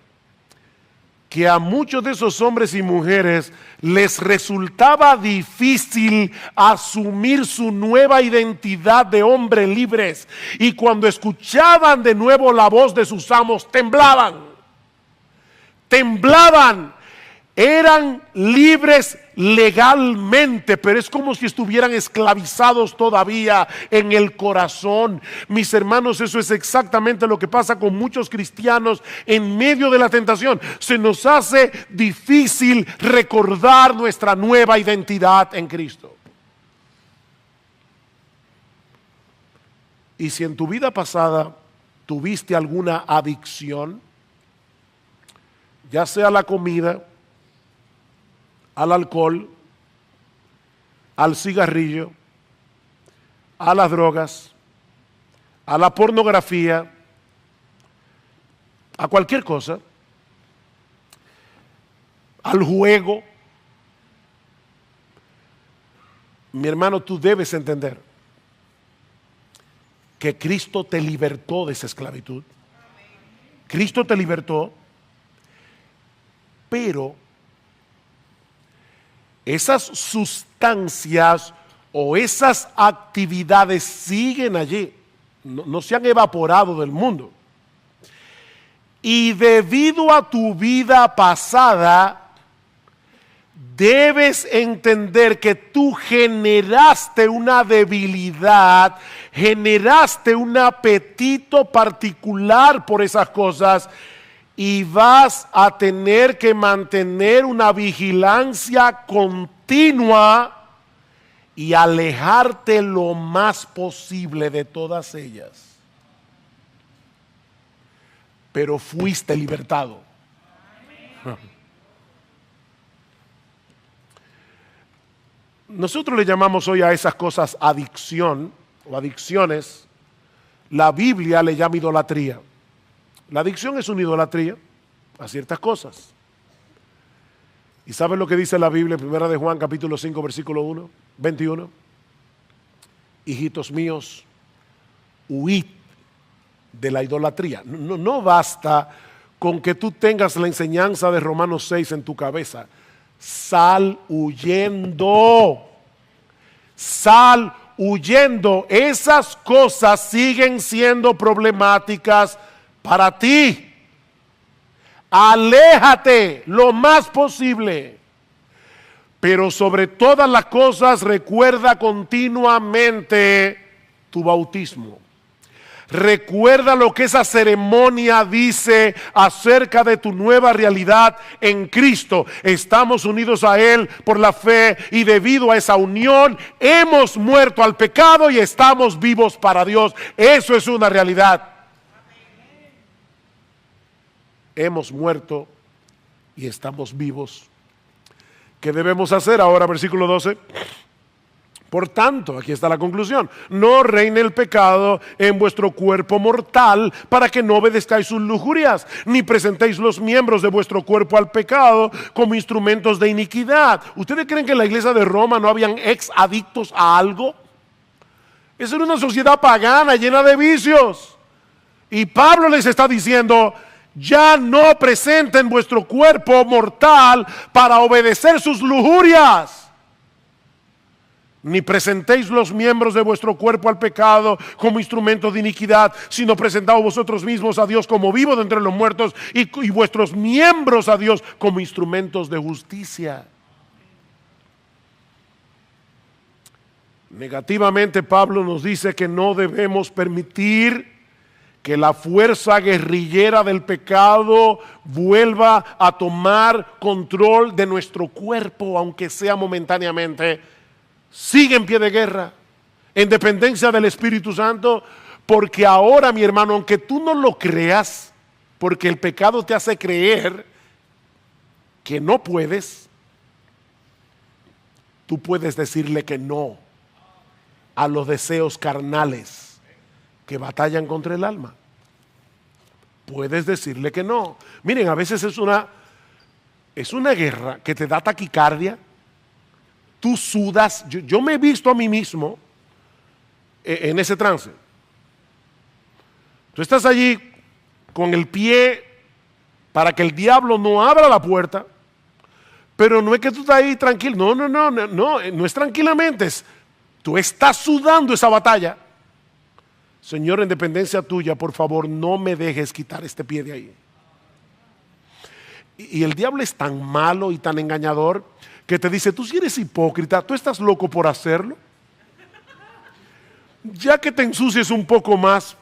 Que a muchos de esos hombres y mujeres les resultaba difícil asumir su nueva identidad de hombres libres. Y cuando escuchaban de nuevo la voz de sus amos, temblaban. temblaban, eran libres legalmente, pero es como si estuvieran esclavizados todavía en el corazón. Mis hermanos, eso es exactamente lo que pasa con muchos cristianos en medio de la tentación. Se nos hace difícil recordar nuestra nueva identidad en Cristo. Y si en tu vida pasada tuviste alguna adicción, ya sea a la comida, al alcohol, al cigarrillo, a las drogas, a la pornografía, a cualquier cosa, al juego, mi hermano, tú debes entender que Cristo te libertó de esa esclavitud. Cristo te libertó, pero esas sustancias o esas actividades siguen allí, no se han evaporado del mundo. Y debido a tu vida pasada, debes entender que tú generaste una debilidad, generaste un apetito particular por esas cosas, y vas a tener que mantener una vigilancia continua y alejarte lo más posible de todas ellas. Pero fuiste libertado. Nosotros le llamamos hoy a esas cosas adicción o adicciones. La Biblia le llama idolatría. La adicción es una idolatría a ciertas cosas. ¿Y sabes lo que dice la Biblia en 1 de Juan capítulo 5 versículo 21? Hijitos míos, huid de la idolatría. No basta con que tú tengas la enseñanza de Romanos 6 en tu cabeza. Sal huyendo. Sal huyendo. Esas cosas siguen siendo problemáticas para ti. Aléjate lo más posible. Pero sobre todas las cosas recuerda continuamente tu bautismo. Recuerda lo que esa ceremonia dice acerca de tu nueva realidad en Cristo. Estamos unidos a Él por la fe y debido a esa unión hemos muerto al pecado y estamos vivos para Dios. Eso es una realidad. Hemos muerto y estamos vivos. ¿Qué debemos hacer ahora? Versículo 12. Por tanto, aquí está la conclusión: no reine el pecado en vuestro cuerpo mortal, para que no obedezcáis sus lujurias, ni presentéis los miembros de vuestro cuerpo al pecado como instrumentos de iniquidad. ¿Ustedes creen que en la iglesia de Roma no habían ex adictos a algo? Esa era una sociedad pagana llena de vicios. Y Pablo les está diciendo: ya no presenten vuestro cuerpo mortal para obedecer sus lujurias. Ni presentéis los miembros de vuestro cuerpo al pecado como instrumentos de iniquidad, sino presentaos vosotros mismos a Dios como vivos de entre los muertos y vuestros miembros a Dios como instrumentos de justicia. Negativamente, Pablo nos dice que no debemos permitir que la fuerza guerrillera del pecado vuelva a tomar control de nuestro cuerpo, aunque sea momentáneamente. Sigue en pie de guerra, en dependencia del Espíritu Santo, porque ahora, mi hermano, aunque tú no lo creas, porque el pecado te hace creer que no puedes, tú puedes decirle que no a los deseos carnales que batallan contra el alma. Puedes decirle que no. Miren, a veces es una guerra que te da taquicardia. Tú sudas. Yo me he visto a mí mismo en ese trance. Tú estás allí con el pie para que el diablo no abra la puerta, pero no es que tú estás ahí tranquilo. No es tranquilamente. Tú estás sudando esa batalla. Señor, en dependencia tuya, por favor, no me dejes quitar este pie de ahí. Y el diablo es tan malo y tan engañador que te dice, tú si eres hipócrita, tú estás loco por hacerlo. Ya que te ensucies un poco más,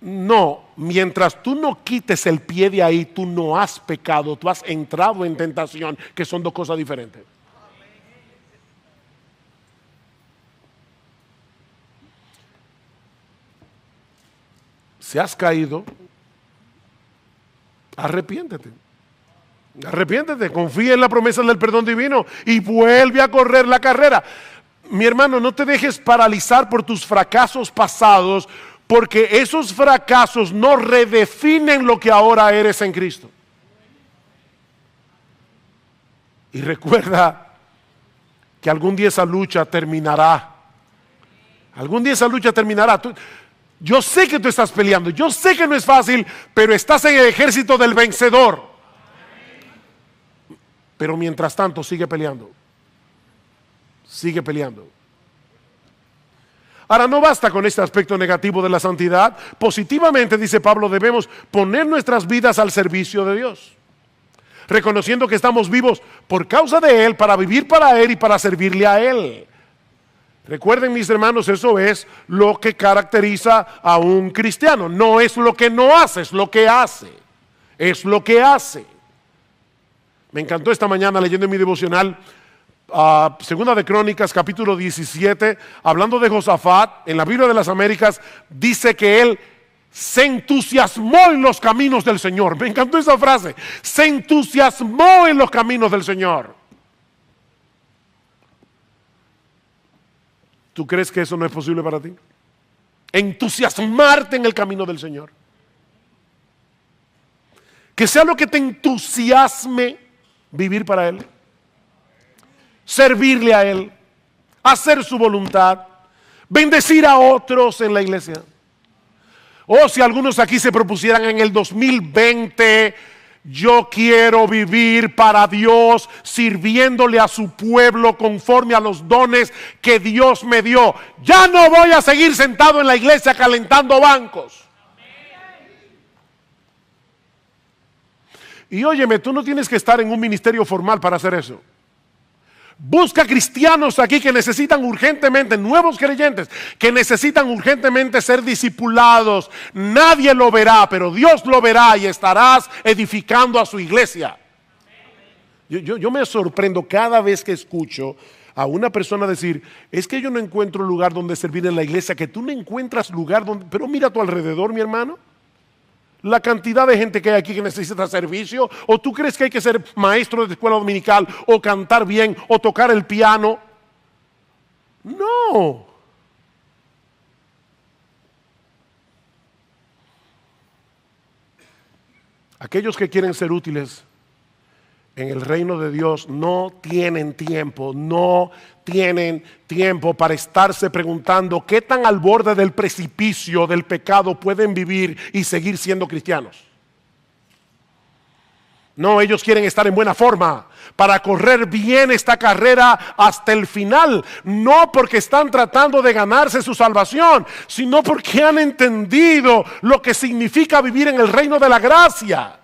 no, mientras tú no quites el pie de ahí, tú no has pecado, tú has entrado en tentación, que son dos cosas diferentes. Si has caído, arrepiéntete. Arrepiéntete, confía en la promesa del perdón divino y vuelve a correr la carrera. Mi hermano, no te dejes paralizar por tus fracasos pasados, porque esos fracasos no redefinen lo que ahora eres en Cristo. Y recuerda que algún día esa lucha terminará. Algún día esa lucha terminará. Yo sé que tú estás peleando, yo sé que no es fácil, pero estás en el ejército del vencedor. Pero mientras tanto, sigue peleando. Sigue peleando. Ahora, no basta con este aspecto negativo de la santidad. Positivamente, dice Pablo, debemos poner nuestras vidas al servicio de Dios, reconociendo que estamos vivos por causa de Él, para vivir para Él y para servirle a Él. Recuerden, mis hermanos, eso es lo que caracteriza a un cristiano. No es lo que no hace, es lo que hace. Es lo que hace. Me encantó esta mañana leyendo en mi devocional Segunda de Crónicas, capítulo 17, hablando de Josafat, en la Biblia de las Américas, dice que él se entusiasmó en los caminos del Señor. Me encantó esa frase. Se entusiasmó en los caminos del Señor. ¿Tú crees que eso no es posible para ti? Entusiasmarte en el camino del Señor. Que sea lo que te entusiasme vivir para Él, servirle a Él, hacer su voluntad, bendecir a otros en la iglesia. O si algunos aquí se propusieran en el 2020, yo quiero vivir para Dios, sirviéndole a su pueblo conforme a los dones que Dios me dio. Ya no voy a seguir sentado en la iglesia calentando bancos. Y óyeme, tú no tienes que estar en un ministerio formal para hacer eso. Busca cristianos aquí que necesitan urgentemente, nuevos creyentes, que necesitan urgentemente ser discipulados. Nadie lo verá, pero Dios lo verá y estarás edificando a su iglesia. Yo me sorprendo cada vez que escucho a una persona decir, es que yo no encuentro lugar donde servir en la iglesia, que tú no encuentras lugar donde... Pero mira a tu alrededor, mi hermano. La cantidad de gente que hay aquí que necesita servicio. ¿O tú crees que hay que ser maestro de escuela dominical o cantar bien o tocar el piano? No. Aquellos que quieren ser útiles en el reino de Dios no tienen tiempo para estarse preguntando qué tan al borde del precipicio del pecado pueden vivir y seguir siendo cristianos. No, ellos quieren estar en buena forma para correr bien esta carrera hasta el final. No porque están tratando de ganarse su salvación, sino porque han entendido lo que significa vivir en el reino de la gracia.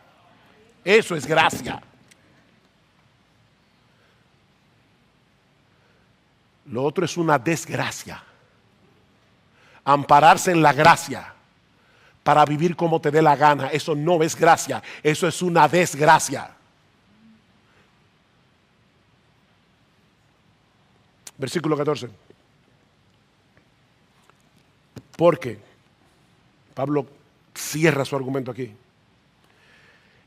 Eso es gracia. Lo otro es una desgracia. Ampararse en la gracia para vivir como te dé la gana, eso no es gracia, eso es una desgracia. Versículo 14. Porque Pablo cierra su argumento aquí.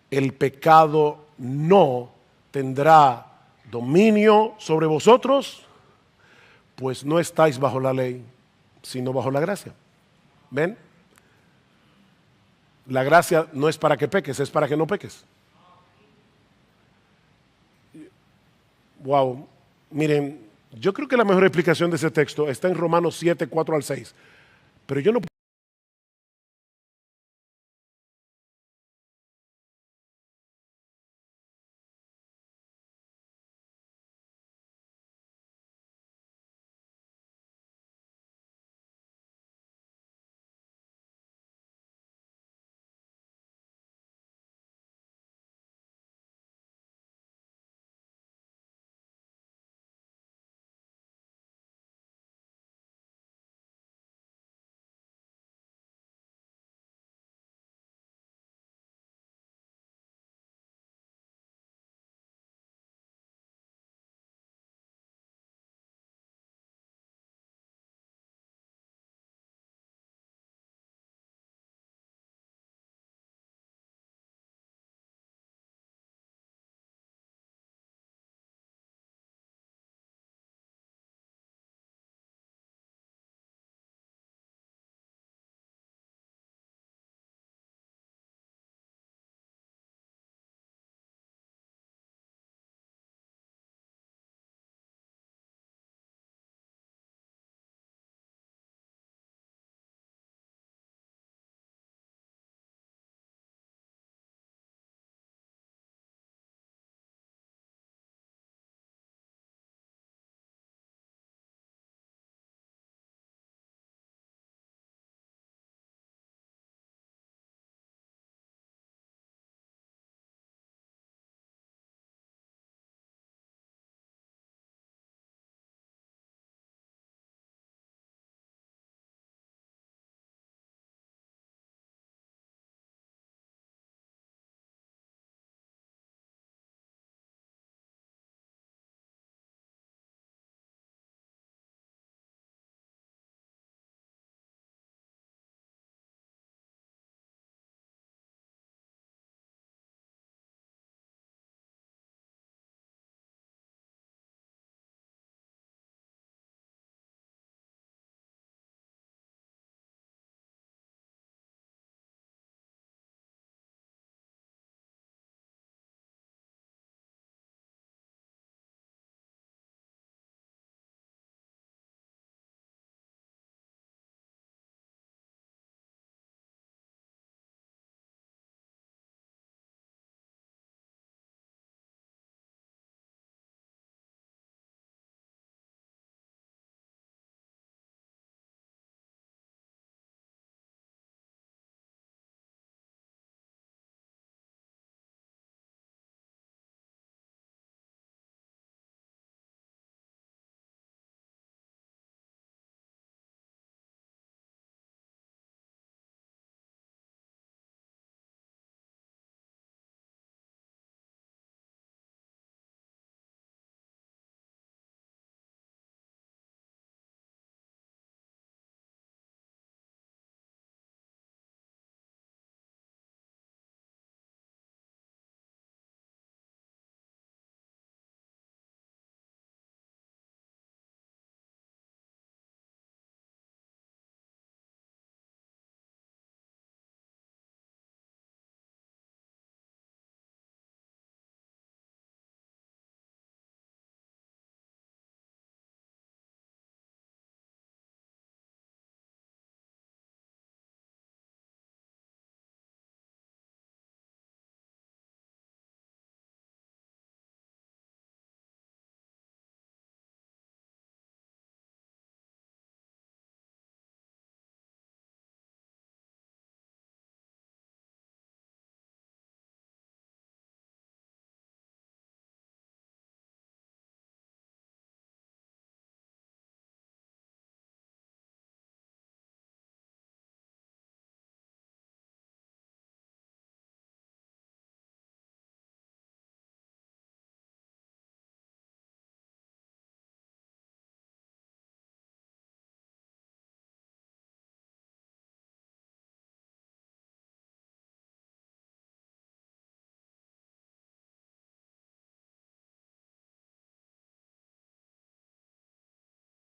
El pecado no tendrá dominio sobre vosotros, pues no estáis bajo la ley, sino bajo la gracia. ¿Ven? La gracia no es para que peques, es para que no peques. Wow. Miren, yo creo que la mejor explicación de ese texto está en Romanos 7, 4 al 6. Pero yo no